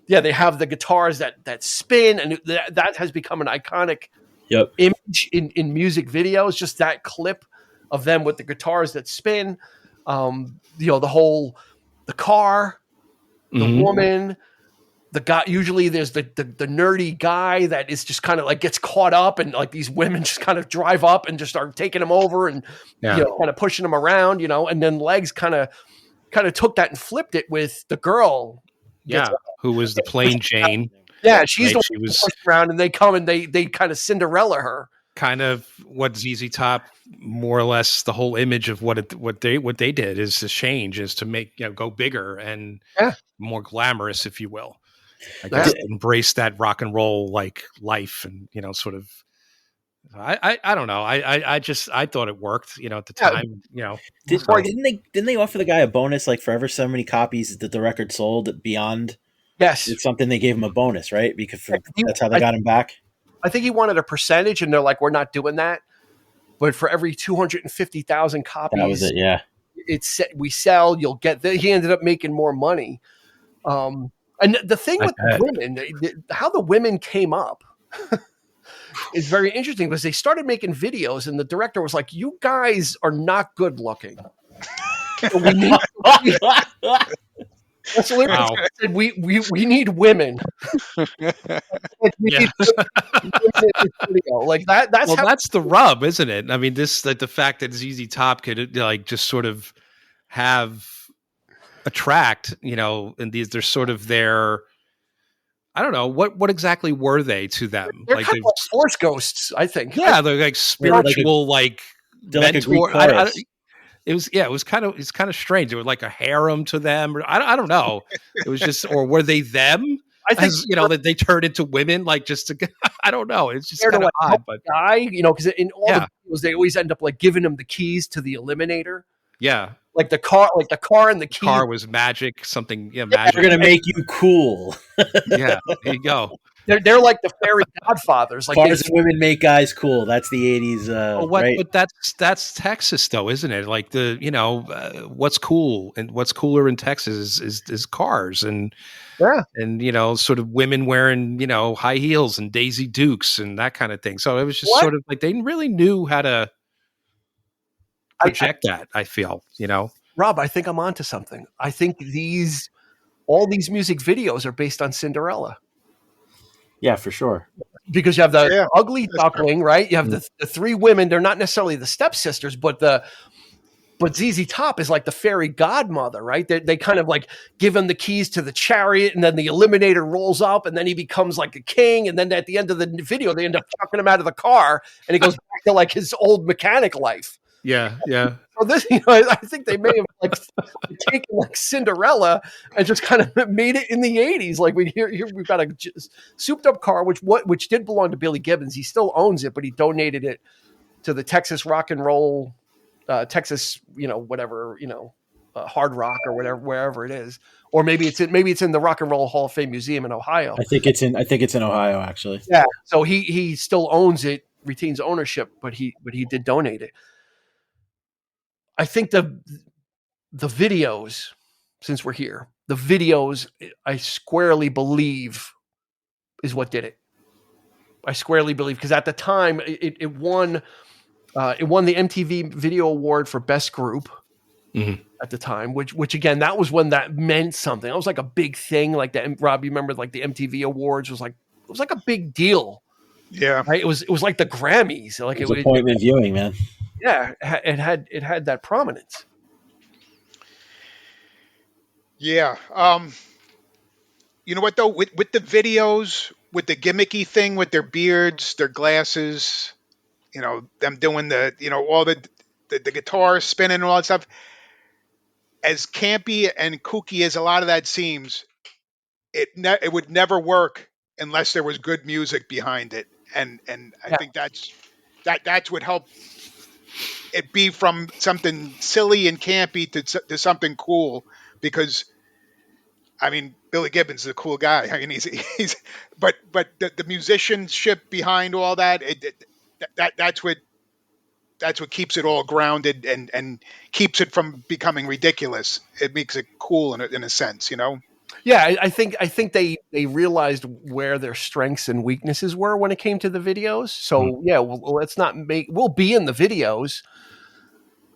they have the guitars that spin, and that has become an iconic image in music videos. Just that clip of them with the guitars that spin, the car. The woman, the guy, usually there's the nerdy guy that is just kind of like gets caught up, and like these women just kind of drive up and just start taking him over and kind of pushing him around, and then Legs kind of took that and flipped it with the girl. Who was the plain Jane. Yeah, she's the one who pushed around, and they come and they kind of Cinderella her. Kind of what ZZ Top, more or less, the whole image of what they did is to change, is to make go bigger and more glamorous, if you will. I guess embrace that rock and roll like life, and sort of. I don't know. I thought it worked. At the time. Didn't they offer the guy a bonus, like for ever so many copies that the record sold beyond? Yes, it's something they gave him a bonus, right? Because that's how they got him back. I think he wanted a percentage, and they're like, we're not doing that. But for every 250,000 copies, that was it. Yeah, we sell. You'll get. He ended up making more money. And the thing with the women, how the women came up, is very interesting, because they started making videos, and the director was like, "You guys are not good looking. So we need." That's wow. Said, we need women. Like that. That's the rub, isn't it? I mean, the fact that ZZ Top could just sort of have attract, and they're sort of their, I don't know, what exactly were they to them? They're kind of like force ghosts, I think. Yeah, they're like spiritual, they're like a Greek mentor. chorus. It was kind of strange. They were like a harem to them. Or, I don't know. It was just, or were they them? I think that they turned into women, like just to. I don't know. It's just kind of odd, but guy, because in all the videos they always end up like giving him the keys to the Eliminator. Yeah, like the car and the key. Car was magic. Something, magic. They're gonna make you cool. Yeah, there you go. They're like the fairy godfathers. Like cars and women make guys cool. That's the 80s. Right? But that's Texas, though, isn't it? Like what's cool and what's cooler in Texas is cars and sort of women wearing high heels and Daisy Dukes and that kind of thing. So it was just sort of like they really knew how to project that. I feel Rob, I think I'm onto something. I think all these music videos are based on Cinderella. Yeah, for sure. Because you have the ugly duckling, right? You have the three women. They're not necessarily the stepsisters, but ZZ Top is like the fairy godmother, right? They kind of like give him the keys to the chariot, and then the Eliminator rolls up, and then he becomes like a king. And then at the end of the video, they end up chucking him out of the car, and he goes back to like his old mechanic life. Yeah. So this, I think they may have like taken like Cinderella and just kind of made it in the 80s. Like here we've got a souped up car, which did belong to Billy Gibbons. He still owns it, but he donated it to the Texas rock and roll, Texas, whatever, hard rock or whatever, wherever it is, or maybe it's in the Rock and Roll Hall of Fame Museum in Ohio. I think it's in Ohio, actually. Yeah. So he still owns it, retains ownership, but he did donate it. I think the videos, since we're here, the videos, I squarely believe is what did it. I squarely believe, because at the time it won the MTV Video Award for Best Group at the time, which again, that was when that meant something. That was like a big thing. Like Rob, you remember like the MTV Awards was like a big deal. Yeah, right. It was like the Grammys. Like it was appointment viewing, man. Yeah, it had that prominence. Yeah. You know what though? With the videos, with the gimmicky thing, with their beards, their glasses, them doing the, all the guitar spinning and all that stuff. As campy and kooky as a lot of that seems, it would never work unless there was good music behind it, and I think that's what helped it be from something silly and campy to something cool, because I mean, Billy Gibbons is a cool guy. I mean, he's but the musicianship behind all that, that's what keeps it all grounded and keeps it from becoming ridiculous. It makes it cool in a sense, Yeah, I think they realized where their strengths and weaknesses were when it came to the videos. So let's not we'll be in the videos,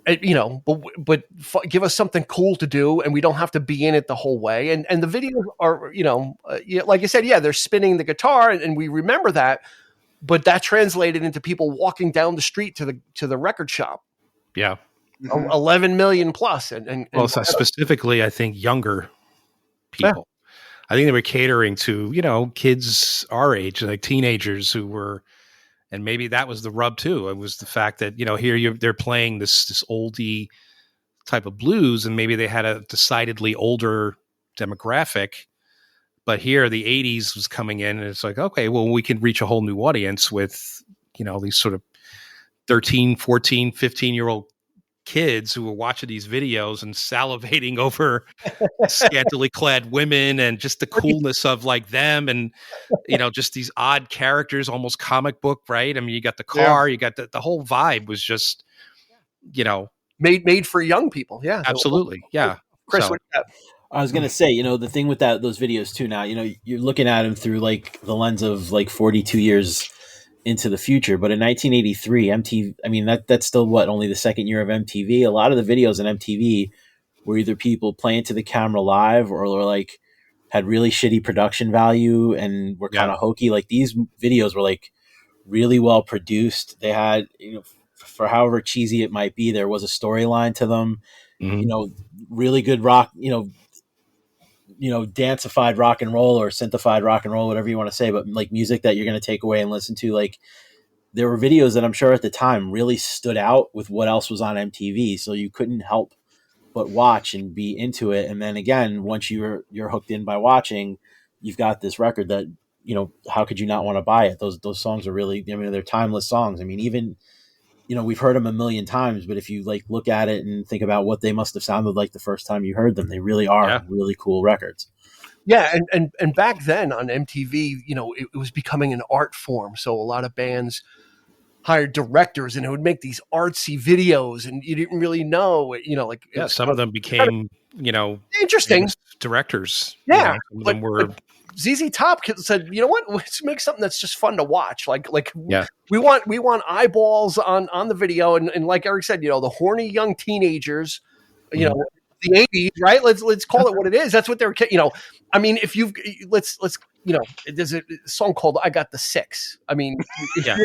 but give us something cool to do, and we don't have to be in it the whole way. And the videos are, like I said, they're spinning the guitar, and we remember that, but that translated into people walking down the street to the record shop. Yeah, 11 million plus, and specifically, I think younger people. I think they were catering to, kids our age, like teenagers who were, and maybe that was the rub too. It was the fact that, here they're playing this oldie type of blues, and maybe they had a decidedly older demographic, but here the 80s was coming in, and it's like, okay, well, we can reach a whole new audience with, these sort of 13, 14, 15-year-old kids who were watching these videos and salivating over scantily clad women and just the coolness of like them, and just these odd characters, almost comic book, right? I mean, you got the car, you got the whole vibe was just made for young people. Yeah, absolutely. Yeah, Chris, I was gonna say, the thing with those videos too. Now, you're looking at them through like the lens of like 42 years into the future, but in 1983, MTV, I mean, that's still only the second year of MTV. A lot of the videos on MTV were either people playing to the camera live, or like had really shitty production value and were kind of hokey. Like these videos were like really well produced. They had, for however cheesy it might be, there was a storyline to them. Really good rock, dancified rock and roll or synthified rock and roll, whatever you want to say, but like music that you're going to take away and listen to. Like, there were videos that I'm sure at the time really stood out with what else was on MTV. So you couldn't help but watch and be into it. And then again, once you're hooked in by watching, you've got this record that, how could you not want to buy it? Those songs are really, they're timeless songs. I mean, even, we've heard them a million times, but if you like look at it and think about what they must have sounded like the first time you heard them, they really are really cool records. Yeah. And back then on MTV, it was becoming an art form. So a lot of bands hired directors and it would make these artsy videos and you didn't really know, some of them became, interesting directors. Yeah. Some of them were. ZZ Top said, you know what, let's make something that's just fun to watch. We want eyeballs on the video. And like Eric said, the horny young teenagers, the 80s, right? Let's call it what it is. That's what they're, I mean, if you've, let's, there's a song called I Got the Six. I mean, give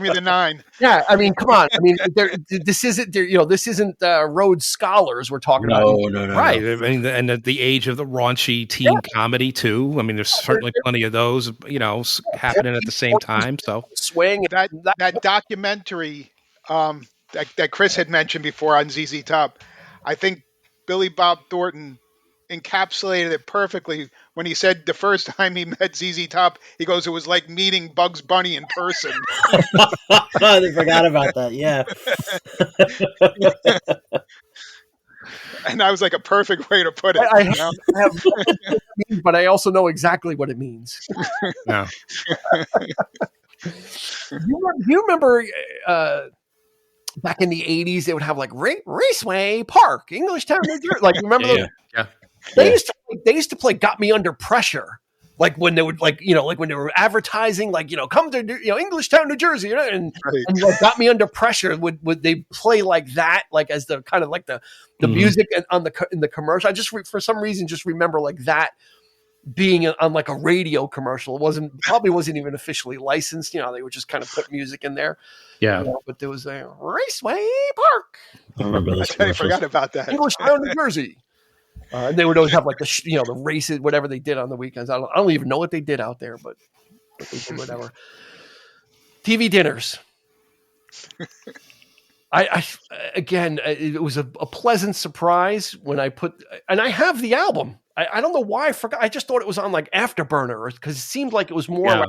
me the 9. Yeah. I mean, come on. I mean, this isn't Rhodes Scholars we're talking about. No. Right. I mean, and at the age of the raunchy teen comedy too. I mean, there's certainly plenty of those, happening at the same time. So swing that documentary that Chris had mentioned before on ZZ Top, I think Billy Bob Thornton encapsulated it perfectly when he said the first time he met ZZ Top, he goes, it was like meeting Bugs Bunny in person. They forgot about that. Yeah. And that was like a perfect way to put it. I have but I also know exactly what it means. Yeah. You remember back in the 80s, they would have like Raceway Park, Englishtown, New Jersey. Like, remember those? Yeah. They used to play Got Me Under Pressure. Like when they would like when they were advertising, like, come to, Englishtown, New Jersey, and like Got Me Under Pressure would they play like that, like as the kind of like the music in the commercial. I just, for some reason, just remember like that being on like a radio commercial. It probably wasn't even officially licensed. They would just kind of put music in there. Yeah. But there was a Raceway Park. I remember this. I forgot about that. Englishtown, New Jersey. And they would always have like the races, whatever they did on the weekends. I don't even know what they did out there, but they did whatever. TV dinners. Again, it was a pleasant surprise when I and I have the album. I don't know why I forgot. I just thought it was on like Afterburner because it seemed like it was more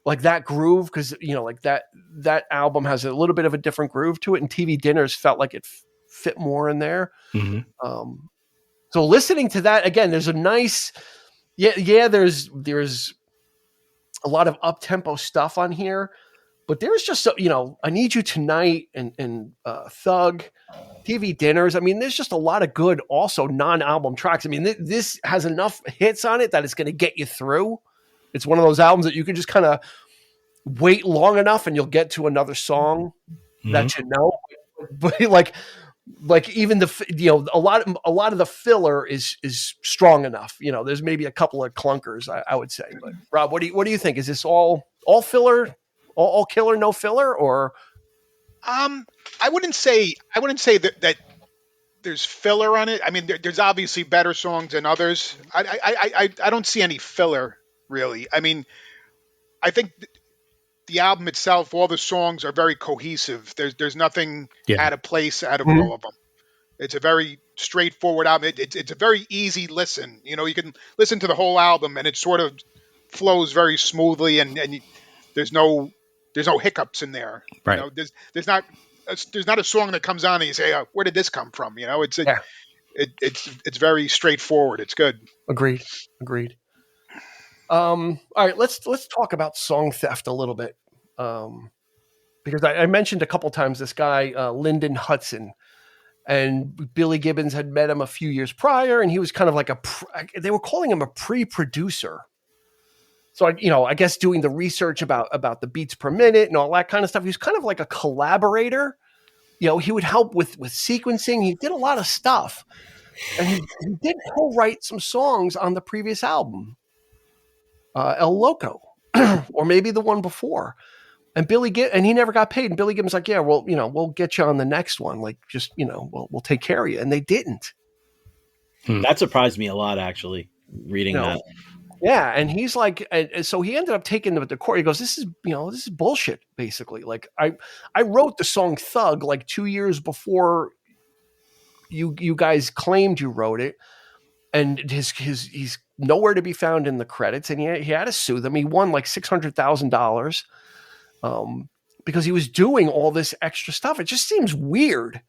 like that groove. Because like that album has a little bit of a different groove to it, and TV dinners felt like it fit more in there. Mm-hmm. So listening to that again, there's a nice, there's a lot of up tempo stuff on here, but there's just I Need You Tonight and Thug, TV dinners. I mean, there's just a lot of good, also non-album tracks. I mean, this has enough hits on it that it's going to get you through. It's one of those albums that you can just kind of wait long enough and you'll get to another song that but like even a lot of the filler is strong enough. There's maybe a couple of clunkers, I would say. But Rob, what do you think? Is this all filler, all killer, no filler, or? I wouldn't say that there's filler on it. I mean, there's obviously better songs than others. I don't see any filler really. I mean, I think the album itself, all the songs are very cohesive. There's nothing out of place out of all of them. It's a very straightforward album. It's a very easy listen. You can listen to the whole album and it sort of flows very smoothly, and there's no hiccups in there. Right. There's not a song that comes on and you say, where did this come from? It's very straightforward. It's good. Agreed. All right, let's talk about song theft a little bit, because I mentioned a couple times this guy Lyndon Hudson, and Billy Gibbons had met him a few years prior, and he was kind of like they were calling him a pre-producer. So I guess doing the research about the beats per minute and all that kind of stuff, he was kind of like a collaborator. He would help with sequencing. He did a lot of stuff, and he did co-write some songs on the previous album. El Loco, or maybe the one before. And and he never got paid. And Billy Gibbons like, yeah, well, we'll get you on the next one. Like, just, we'll take care of you. And they didn't. That surprised me a lot, actually, reading that. Yeah. And he's like, and so he ended up taking them to court. He goes, this is bullshit, basically. Like, I wrote the song Thug like 2 years before you guys claimed you wrote it. And he's nowhere to be found in the credits. And he had to sue them. He won like $600,000 because he was doing all this extra stuff. It just seems weird.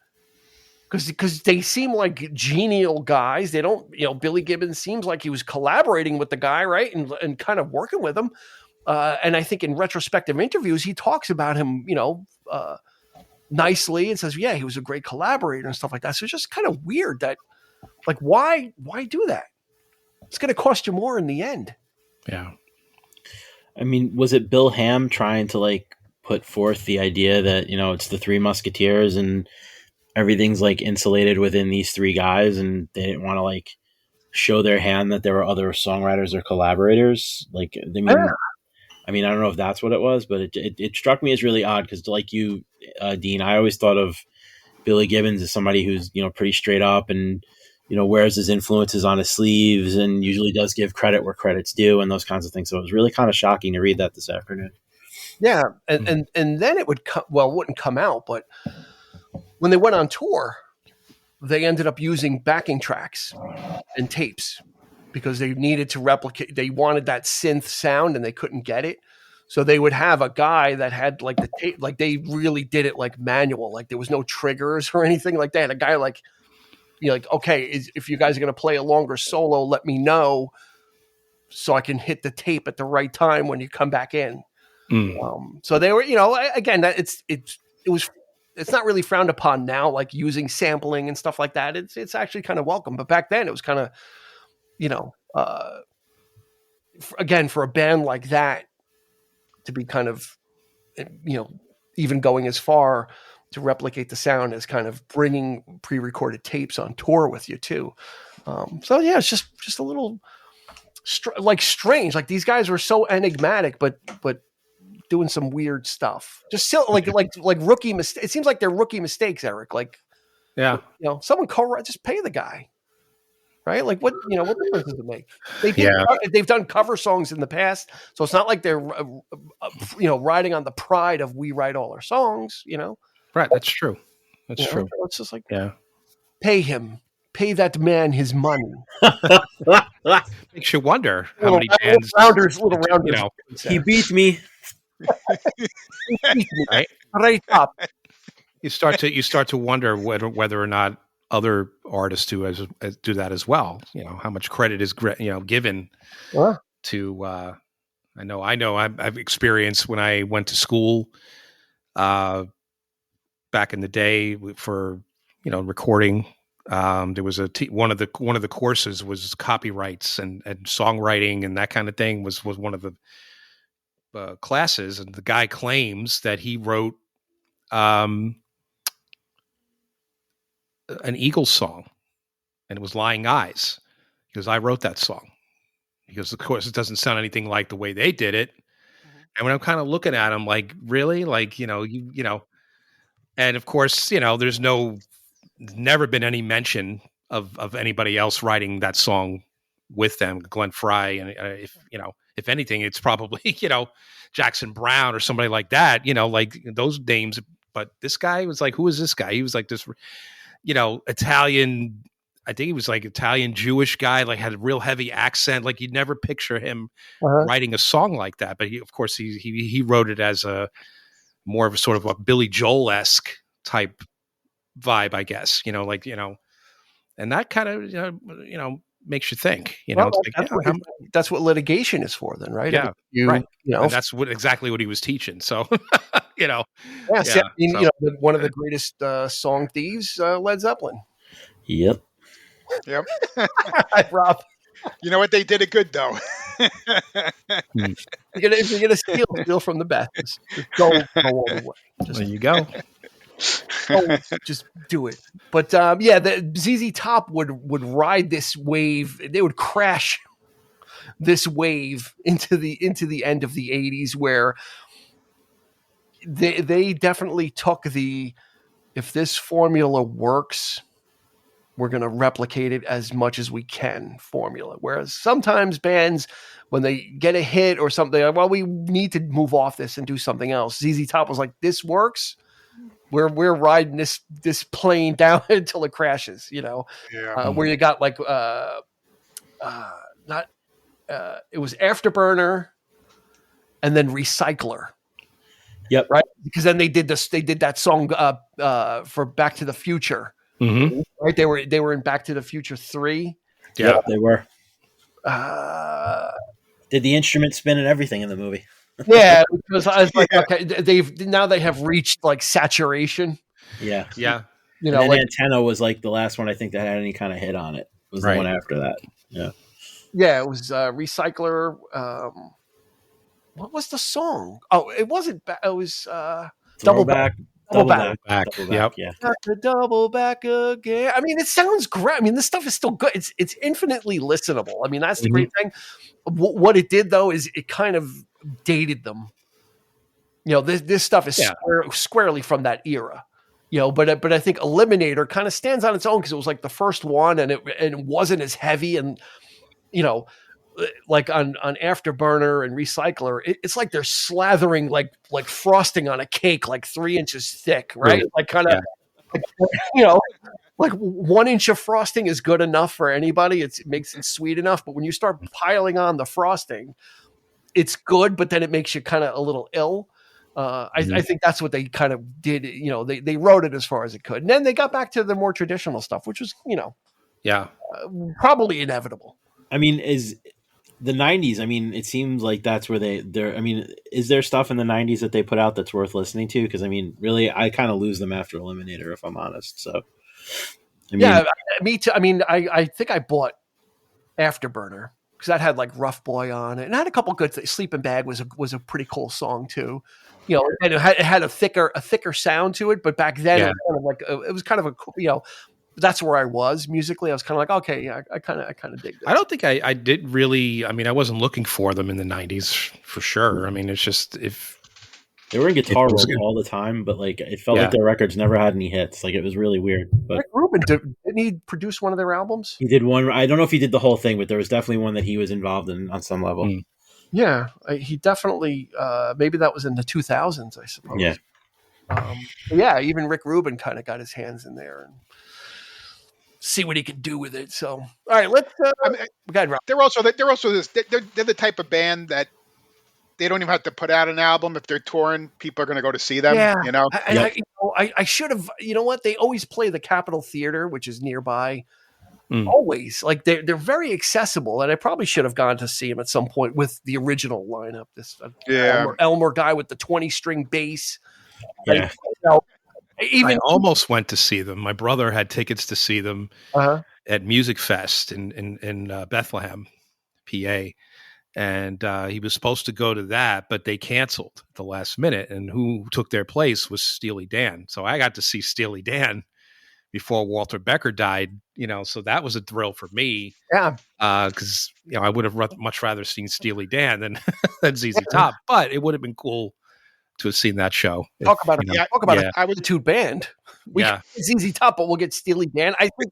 Because they seem like genial guys. They don't, Billy Gibbons seems like he was collaborating with the guy, right? And kind of working with him. And I think in retrospective interviews, he talks about him, nicely and says, yeah, he was a great collaborator and stuff like that. So it's just kind of weird that, like, why do that? It's going to cost you more in the end. Yeah. I mean, was it Bill Ham trying to like put forth the idea that, it's the Three Musketeers and everything's like insulated within these three guys, and they didn't want to like show their hand that there were other songwriters or collaborators? Like, I mean, I don't know if that's what it was, but it struck me as really odd because, like you, Dean, I always thought of Billy Gibbons as somebody who's, pretty straight up and, wears his influences on his sleeves and usually does give credit where credit's due and those kinds of things. So it was really kind of shocking to read that this afternoon. Yeah. And then it would it wouldn't come out, but when they went on tour, they ended up using backing tracks and tapes because they needed to replicate. They wanted that synth sound and they couldn't get it. So they would have a guy that had like the tape, like they really did it like manual, like there was no triggers or anything like that. A guy like, like, okay, if you guys are going to play a longer solo, let me know so I can hit the tape at the right time when you come back in. So they were, again, that it's not really frowned upon now, like using sampling and stuff like that. It's actually kind of welcome. But back then it was kind of, again, for a band like that to be kind of, even going as far to replicate the sound as kind of bringing pre-recorded tapes on tour with you too. So yeah, it's just a little strange. Like these guys were so enigmatic, but doing some weird stuff. Just still like rookie mistakes. It seems like they're rookie mistakes, Eric. Like, yeah, someone just pay the guy, right? Like what difference does it make? They've done cover songs in the past, so it's not like they're riding on the pride of we write all our songs. Right. That's true. That's true. It's just like, pay him. Pay that man his money. Makes you wonder how many bands. Little rounders. He beat me. Right up. You start to wonder whether or not other artists do that as well. How much credit is given to. I know. I've experienced when I went to school back in the day for recording. There was one of the courses was copyrights and songwriting and that kind of thing was one of the classes, and the guy claims that he wrote an Eagles song, and it was "Lying Eyes." He goes, "I wrote that song." He goes, "Of course, it doesn't sound anything like the way they did it." And when I'm kind of looking at him, like, really, like and of course, there's never been any mention of anybody else writing that song with them, Glenn Fry, and if anything, it's probably Jackson Browne or somebody like that, like those names. But this guy was like, who is this guy? He was like this, Italian. I think he was like Italian Jewish guy, like had a real heavy accent. Like you'd never picture him writing a song like that. But of course, he wrote it as a more of a sort of a Billy Joel-esque type vibe, I guess. And that kind of makes you think. That's what litigation is for, then, right? Yeah, right. And that's exactly what he was teaching. So, one of the greatest song thieves, Led Zeppelin. Yep. Rob. You know what? They did it good, though. If you're gonna steal from the best. Just go all the way. There you go. Just do it. But the ZZ Top would ride this wave. They would crash this wave into the end of the 80s, where they definitely took if this formula works, we're going to replicate it as much as we can formula. Whereas sometimes bands, when they get a hit or something, like, well, we need to move off this and do something else. ZZ Top was like, this works. We're riding this plane down until it crashes, you know. Yeah. Where you got like it was Afterburner and then Recycler. Yep. Right. Because then they did that song for Back to the Future. Mm-hmm. Right. They were in Back to the Future 3. Yeah, yep, they were. Did the instrument spin and everything in the movie? Yeah, because I was like, okay, they have reached like saturation. Yeah. Yeah. You know, and like Antenna was like the last one I think that had any kind of hit on it. It was the one after that. Yeah. Yeah, it was Recycler. What was the song? Oh, it wasn't. It was Double Back. Double back. Yep. Yeah. Got to double back again. I mean, it sounds great. I mean, this stuff is still good. It's infinitely listenable. I mean, that's the great thing. What it did though is it kind of dated them. You know, this stuff is squarely from that era. You know, but I think Eliminator kind of stands on its own because it was like the first one, and it wasn't as heavy, and you know, like on Afterburner and Recycler, it's like they're slathering like frosting on a cake, like 3 inches thick, right? Really? Like kind of, you know, like 1 inch of frosting is good enough for anybody. It makes it sweet enough, but when you start piling on the frosting, it's good, but then it makes you kind of a little ill. I think that's what they kind of did. You know, they wrote it as far as it could, and then they got back to the more traditional stuff, which was, you know, probably inevitable. I mean, is the 90s, I mean, it seems like that's where they're, I mean, is there stuff in the 90s that they put out that's worth listening to? Because, I mean, really, I kind of lose them after Eliminator, if I'm honest. So, I mean, me too. I mean, I think I bought Afterburner because that had like Rough Boy on it, and I had a couple good things. Sleeping Bag was a pretty cool song too. You know, and it had a thicker sound to it, but back then it was kind of like it was kind of a, you know, that's where I was musically. I was kind of like, okay, yeah, I kind of dig this. I don't think I did really. I mean, I wasn't looking for them in the 90s for sure. I mean, it's just if they were in Guitar World all the time, but like it felt like their records never had any hits. Like it was really weird. But Rick Rubin, didn't he produce one of their albums? He did one. I don't know if he did the whole thing, but there was definitely one that he was involved in on some level. Yeah, he definitely. Maybe that was in the 2000s, I suppose. Yeah. Even Rick Rubin kind of got his hands in there and see what he could do with it. So, all right, let's. Go ahead, Rob. They're also this. They're the type of band that they don't even have to put out an album. If they're touring, people are going to go to see them. Yeah, you know. I should have. You know what? They always play the Capitol Theater, which is nearby. Always, like they're very accessible, and I probably should have gone to see him at some point with the original lineup. This Elmer guy with the 20-string bass. Yeah. I almost went to see them. My brother had tickets to see them at Music Fest in Bethlehem, PA. And he was supposed to go to that, but they canceled at the last minute. And who took their place was Steely Dan. So I got to see Steely Dan before Walter Becker died, you know, so that was a thrill for me. Yeah. Because, you know, I would have much rather seen Steely Dan than ZZ Top, but it would have been cool to have seen that show. Talk about an attitude band. We get ZZ Top, but we'll get Steely Dan. I think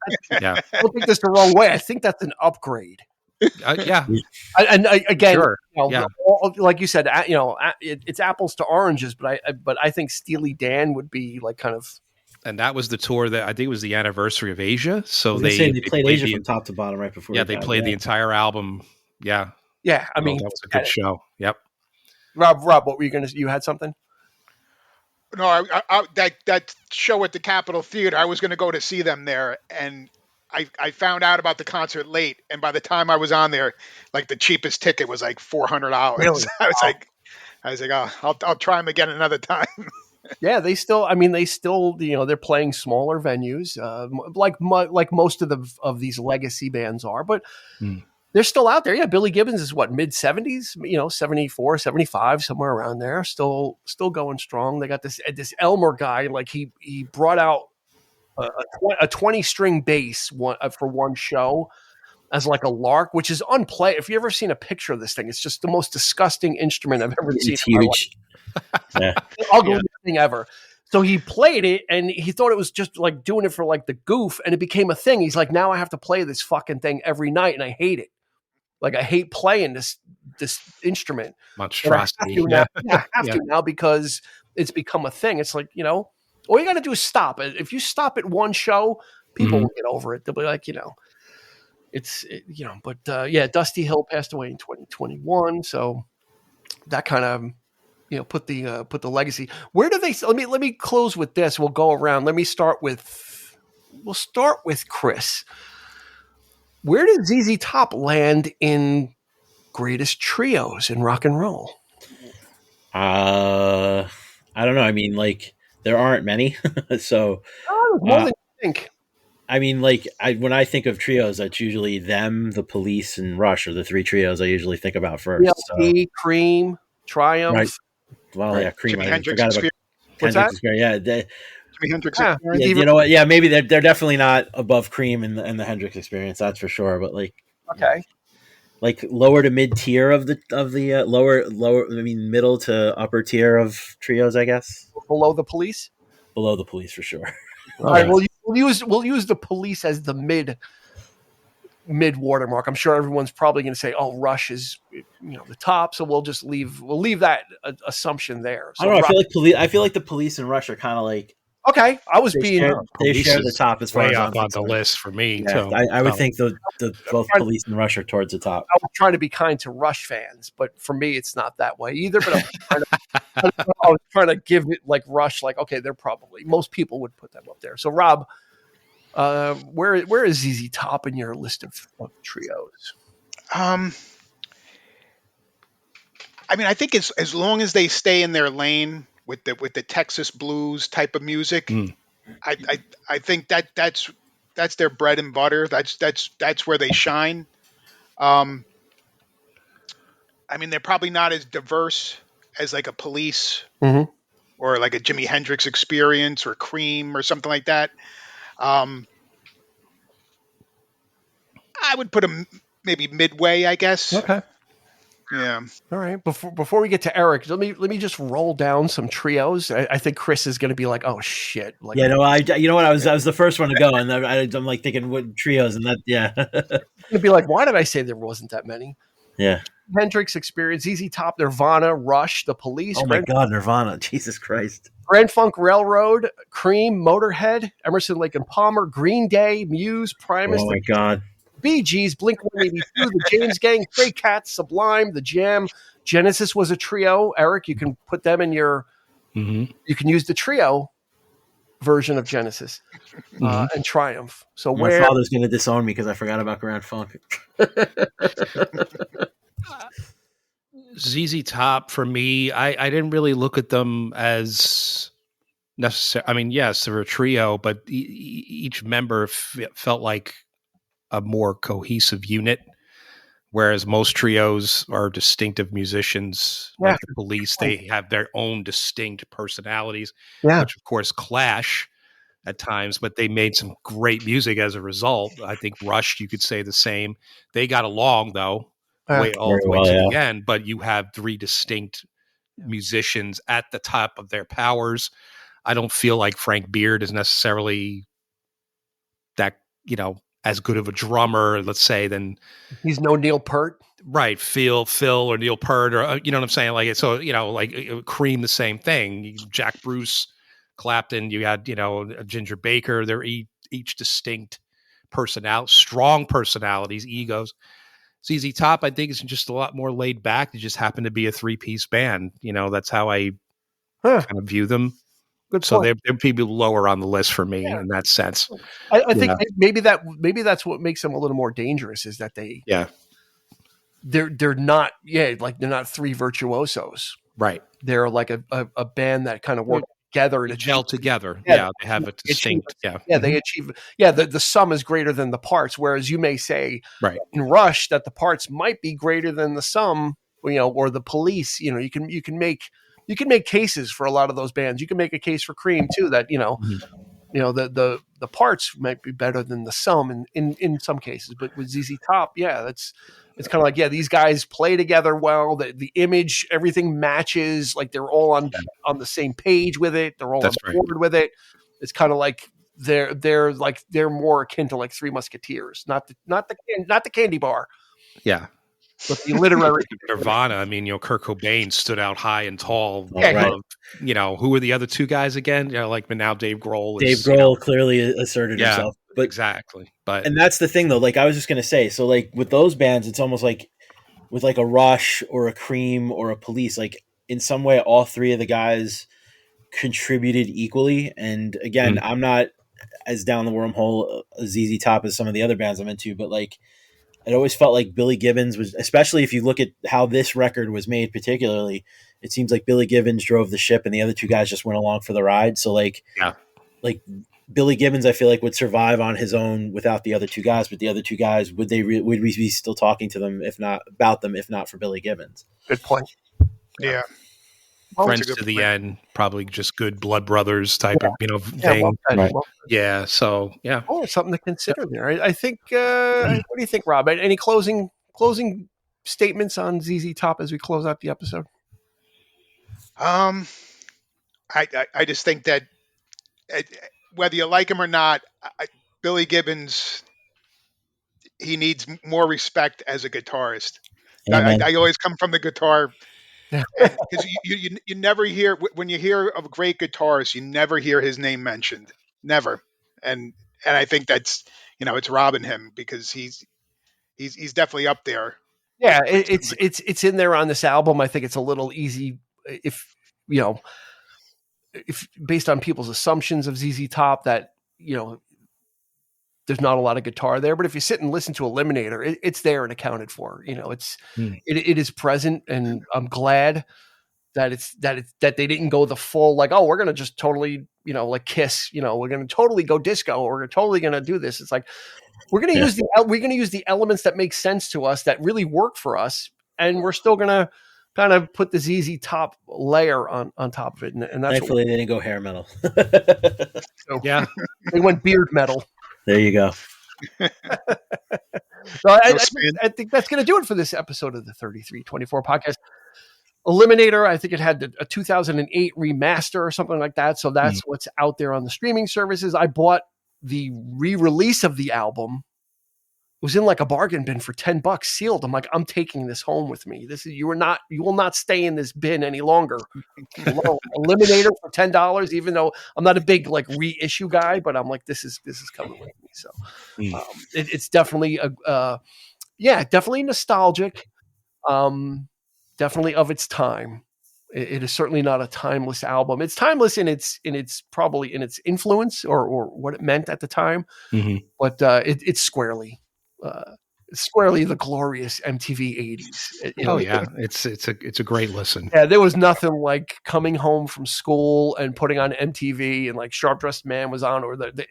don't take this the wrong way. I think that's an upgrade. And again, sure. You know, like you said, you know, it's apples to oranges, but I think Steely Dan would be like kind of. And that was the tour that I think was the anniversary of Asia. So they played Asia from top to bottom right before. Yeah, they played the entire album. Yeah. Yeah, I mean, that was a good show. Yep. Rob, what were you going to? You had something? No, that show at the Capitol Theater. I was going to go to see them there, and I found out about the concert late. And by the time I was on there, like the cheapest ticket was like $400. Really? I was like, oh, I'll try them again another time. Yeah, they still, you know, they're playing smaller venues, like most of these legacy bands are, but they're still out there. Yeah, Billy Gibbons is what, mid-70s, you know, 74, 75, somewhere around there, still going strong. They got this Elmer guy, like he brought out a 20-string bass for one show as like a lark, which is unplayed. If you ever seen a picture of this thing, it's just the most disgusting instrument I've ever seen. It's huge. Yeah. Ugliest thing ever. So he played it and he thought it was just like doing it for like the goof, and it became a thing. He's like, now I have to play this fucking thing every night and I hate it. Like, I hate playing this instrument. Monstrosity. I have to now because it's become a thing. It's like, all you got to do is stop it. If you stop at one show, people will get over it. They'll be like, Dusty Hill passed away in 2021. So that kind of, put the legacy. Where do they, let me close with this. We'll go around. We'll start with Chris. Where did ZZ Top land in greatest trios in rock and roll? I don't know. I mean, like, there aren't many. So more than you think. I mean, like, when I think of trios, that's usually them, the Police, and Rush are the three trios I usually think about first. ELP, Cream, Triumph. Right. Well, yeah, Cream. Jimi Hendrix Experience. What's that? Yeah, Jimi Hendrix yeah, you know what? Yeah, maybe they're definitely not above Cream and the Hendrix Experience. That's for sure. But like, okay, like lower to mid tier of the lower. I mean, middle to upper tier of trios, I guess. Below the Police. Below the Police for sure. All right, we'll use the Police as the mid watermark. I'm sure everyone's probably going to say, "Oh, Rush is the top," so we'll leave that assumption there. So I don't know. I feel like the Police and Rush are kind of like. Okay, I was they share the top as far as up on the list for me. Yeah, too. I would think the both Police and Rush are towards the top. I was trying to be kind to Rush fans, but for me, it's not that way either. But I was trying to give it like Rush, like, okay, they're probably, most people would put them up there. So Rob, where is ZZ Top in your list of trios? I mean, I think as long as they stay in their lane with the Texas blues type of music, I think that's their bread and butter. That's where they shine. I mean, they're probably not as diverse as like a Police or like a Jimi Hendrix Experience or Cream or something like that. I would put them maybe midway, I guess. Okay. Yeah. All right. Before we get to Eric, let me just roll down some trios. I think Chris is going to be like, "Oh shit!" Like, yeah, no, you know what? I was the first one to go, and I'm like thinking what trios, and that, yeah. Going to be like, why did I say there wasn't that many? Yeah. Hendrix Experience, ZZ Top, Nirvana, Rush, The Police. Oh my God, Nirvana! Jesus Christ. Grand Funk Railroad, Cream, Motorhead, Emerson, Lake and Palmer, Green Day, Muse, Primus. Oh my God. Bee Gees, Blink-182, the James Gang, Stray Cats, Sublime, The Jam. Genesis was a trio. Eric, you can put them in your. You can use the trio version of Genesis and Triumph. So my father's going to disown me because I forgot about Grand Funk. ZZ Top for me, I didn't really look at them as necessary. I mean, yes, they're a trio, but each member felt like a more cohesive unit, whereas most trios are distinctive musicians. Like the Police, they have their own distinct personalities, which of course clash at times, but they made some great music as a result. I think Rush, you could say the same. They got along though, all the way to the end, but you have three distinct musicians at the top of their powers. I don't feel like Frank Beard is necessarily that, as good of a drummer, let's say, than he's no Neil Peart, right? Phil or Neil Peart, or you know what I'm saying? Like, so like Cream, the same thing. Jack Bruce, Clapton, you had Ginger Baker. They're each distinct strong personalities, egos. ZZ Top, I think, is just a lot more laid back. They just happen to be a 3-piece band. That's how I kind of view them. Good so point. they're people lower on the list for me in that sense. I think maybe that's what makes them a little more dangerous is that they're not like they're not three virtuosos, right? They're like a band that kind of work together to gel together. They have a distinct. They achieve. The sum is greater than the parts. Whereas you may say in Rush that the parts might be greater than the sum, or the Police. You can make cases for a lot of those bands. You can make a case for Cream too that the the parts might be better than the sum in some cases. But with ZZ Top, it's kind of like, these guys play together well. The image, everything matches. Like they're all on the same page with it. They're all on board with it. It's kind of like they're more akin to like Three Musketeers, not the candy bar. Yeah. But the literary Nirvana, I mean, Kurt Cobain stood out high and tall. Right. Who were the other two guys again? Like now Dave Grohl. Dave Grohl clearly asserted himself. But exactly. And that's the thing though. Like I was just gonna say, so like with those bands, it's almost like with like a Rush or a Cream or a Police, like in some way all three of the guys contributed equally. And again, I'm not as down the wormhole ZZ Top as some of the other bands I'm into, but like it always felt like Billy Gibbons was, especially if you look at how this record was made particularly, it seems like Billy Gibbons drove the ship and the other two guys just went along for the ride. So like Billy Gibbons, I feel like would survive on his own without the other two guys, but the other two guys, would we be still talking to them if not for Billy Gibbons? Good point. Yeah. Friends to the end, probably just good blood brothers type of thing. Well, so something to consider there. I think. What do you think, Rob? Any closing statements on ZZ Top as we close out the episode? I just think that whether you like him or not, Billy Gibbons, he needs more respect as a guitarist. I always come from the guitar. Because you never hear, when you hear of a great guitarist, you never hear his name mentioned, never, and I think that's it's robbing him because he's definitely up there. Yeah, it's in there on this album. I think it's a little easy if based on people's assumptions of ZZ Top that there's not a lot of guitar there, but if you sit and listen to Eliminator, it's there and accounted for. It is present, and I'm glad that they didn't go the full like, oh, we're gonna just totally like Kiss, we're gonna totally go disco, we're totally gonna do this. It's like we're gonna use the elements that make sense to us that really work for us, and we're still gonna kind of put the ZZ Top layer on top of it, and that's thankfully they didn't go hair metal. So, they went beard metal. There you go. So I think that's going to do it for this episode of the 3324 podcast. Eliminator, I think it had a 2008 remaster or something like that. So that's what's out there on the streaming services. I bought the re-release of the album. It was in like a bargain bin for $10 sealed. I'm like, I'm taking this home with me. You will not stay in this bin any longer. Eliminator for $10, even though I'm not a big like reissue guy, but I'm like, this is coming with me. So it's definitely definitely nostalgic. Definitely of its time. It is certainly not a timeless album. It's timeless in its probably in its influence or what it meant at the time, but it's squarely the glorious MTV 80s. It's a great listen. Yeah, there was nothing like coming home from school and putting on MTV and like Sharp Dressed Man was on, or the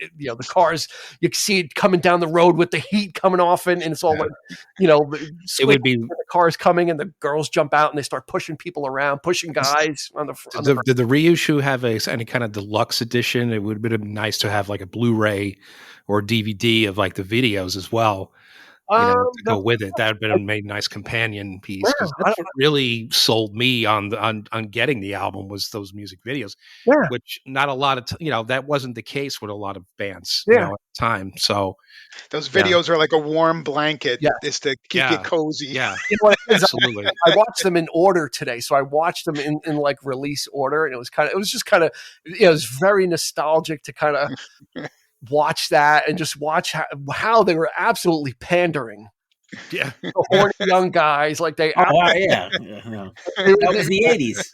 cars, you can see it coming down the road with the heat coming off and it's all like, it would be the cars coming and the girls jump out and they start pushing people around, pushing guys on the front. Did the reissue have any kind of deluxe edition? It would have been nice to have like a Blu-ray or DVD of like the videos as well. To go with it. That would have been a nice companion piece. That's what really sold me on getting the album was those music videos, which not a lot of that wasn't the case with a lot of bands at the time. So those videos are like a warm blanket just to keep you cozy. Yeah, absolutely. I watched them in order today, so I watched them in like release order, and it was very nostalgic to kind of watch that and just watch how they were absolutely pandering. Yeah, the horny young guys like they. That was the 80s.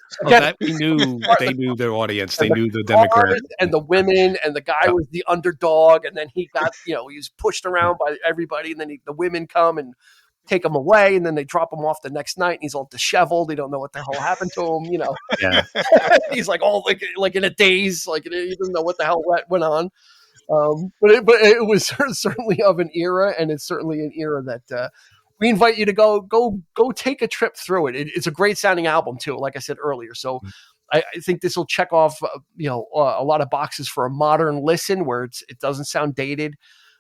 They knew their audience. They knew the demographic and the women, and the guy was the underdog, and then he got he was pushed around by everybody, and then the women come and take him away, and then they drop him off the next night, and he's all disheveled. They don't know what the hell happened to him. Yeah, he's like all like in a daze, like he doesn't know what the hell went on. But it was certainly of an era, and it's certainly an era that we invite you to go take a trip through it. It's a great sounding album too, like I said earlier. So I think this will check off, a lot of boxes for a modern listen where it doesn't sound dated.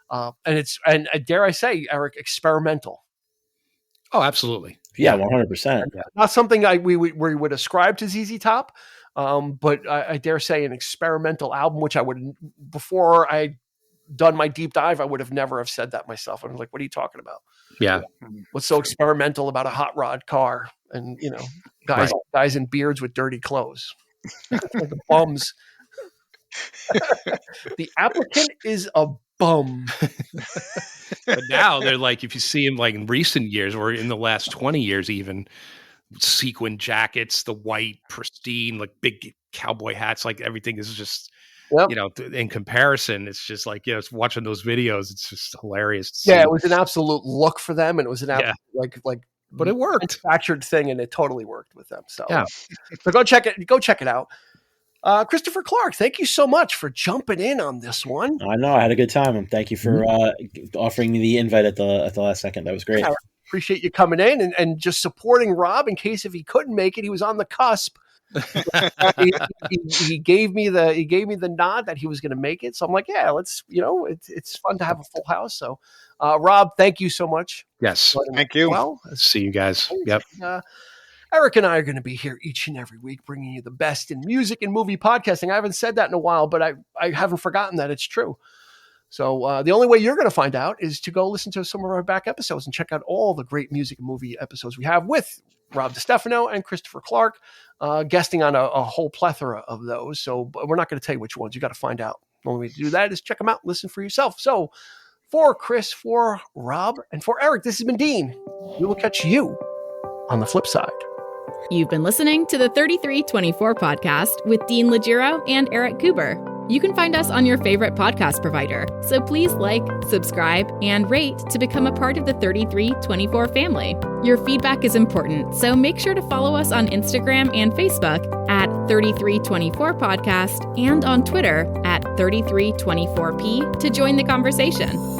And dare I say, Eric, experimental. Oh, absolutely. Yeah, 100%. Not something we would ascribe to ZZ Top, but I dare say an experimental album, which I would, before I done my deep dive, I would have never have said that myself. I was like, what are you talking about? Yeah. What's so experimental about a hot rod car and, guys in beards with dirty clothes? Like bums. The applicant is a bum. But now they're like, if you see him like in recent years or in the last 20 years, even sequin jackets, the white pristine, like big cowboy hats, like everything is just, in comparison, it's just like, it's watching those videos. It's just hilarious to see. Yeah, it was an absolute look for them. And it was an absolute, but it worked. Manufactured thing, and it totally worked with them. So, so go check it out. Christopher Clark, thank you so much for jumping in on this one. I know, I had a good time, and thank you for offering me the invite at the last second. That was great. I appreciate you coming in and just supporting Rob in case if he couldn't make it, he was on the cusp. he gave me the nod that he was going to make it. So I'm like, yeah, let's, it's fun to have a full house. So, Rob, thank you so much. Yes. Thank you. Well, see you guys. Yep. Eric and I are going to be here each and every week, bringing you the best in music and movie podcasting. I haven't said that in a while, but I haven't forgotten that it's true. So the only way you're going to find out is to go listen to some of our back episodes and check out all the great music and movie episodes we have with Rob DiStefano and Christopher Clark, guesting on a whole plethora of those. So but we're not going to tell you which ones. You got to find out. The only way to do that is check them out, listen for yourself. So for Chris, for Rob, and for Eric, this has been Dean. We will catch you on the flip side. You've been listening to the 3324 podcast with Dean Legiro and Eric Kuber. You can find us on your favorite podcast provider, so please like, subscribe, and rate to become a part of the 3324 family. Your feedback is important, so make sure to follow us on Instagram and Facebook at 3324 podcast and on Twitter at 3324p to join the conversation.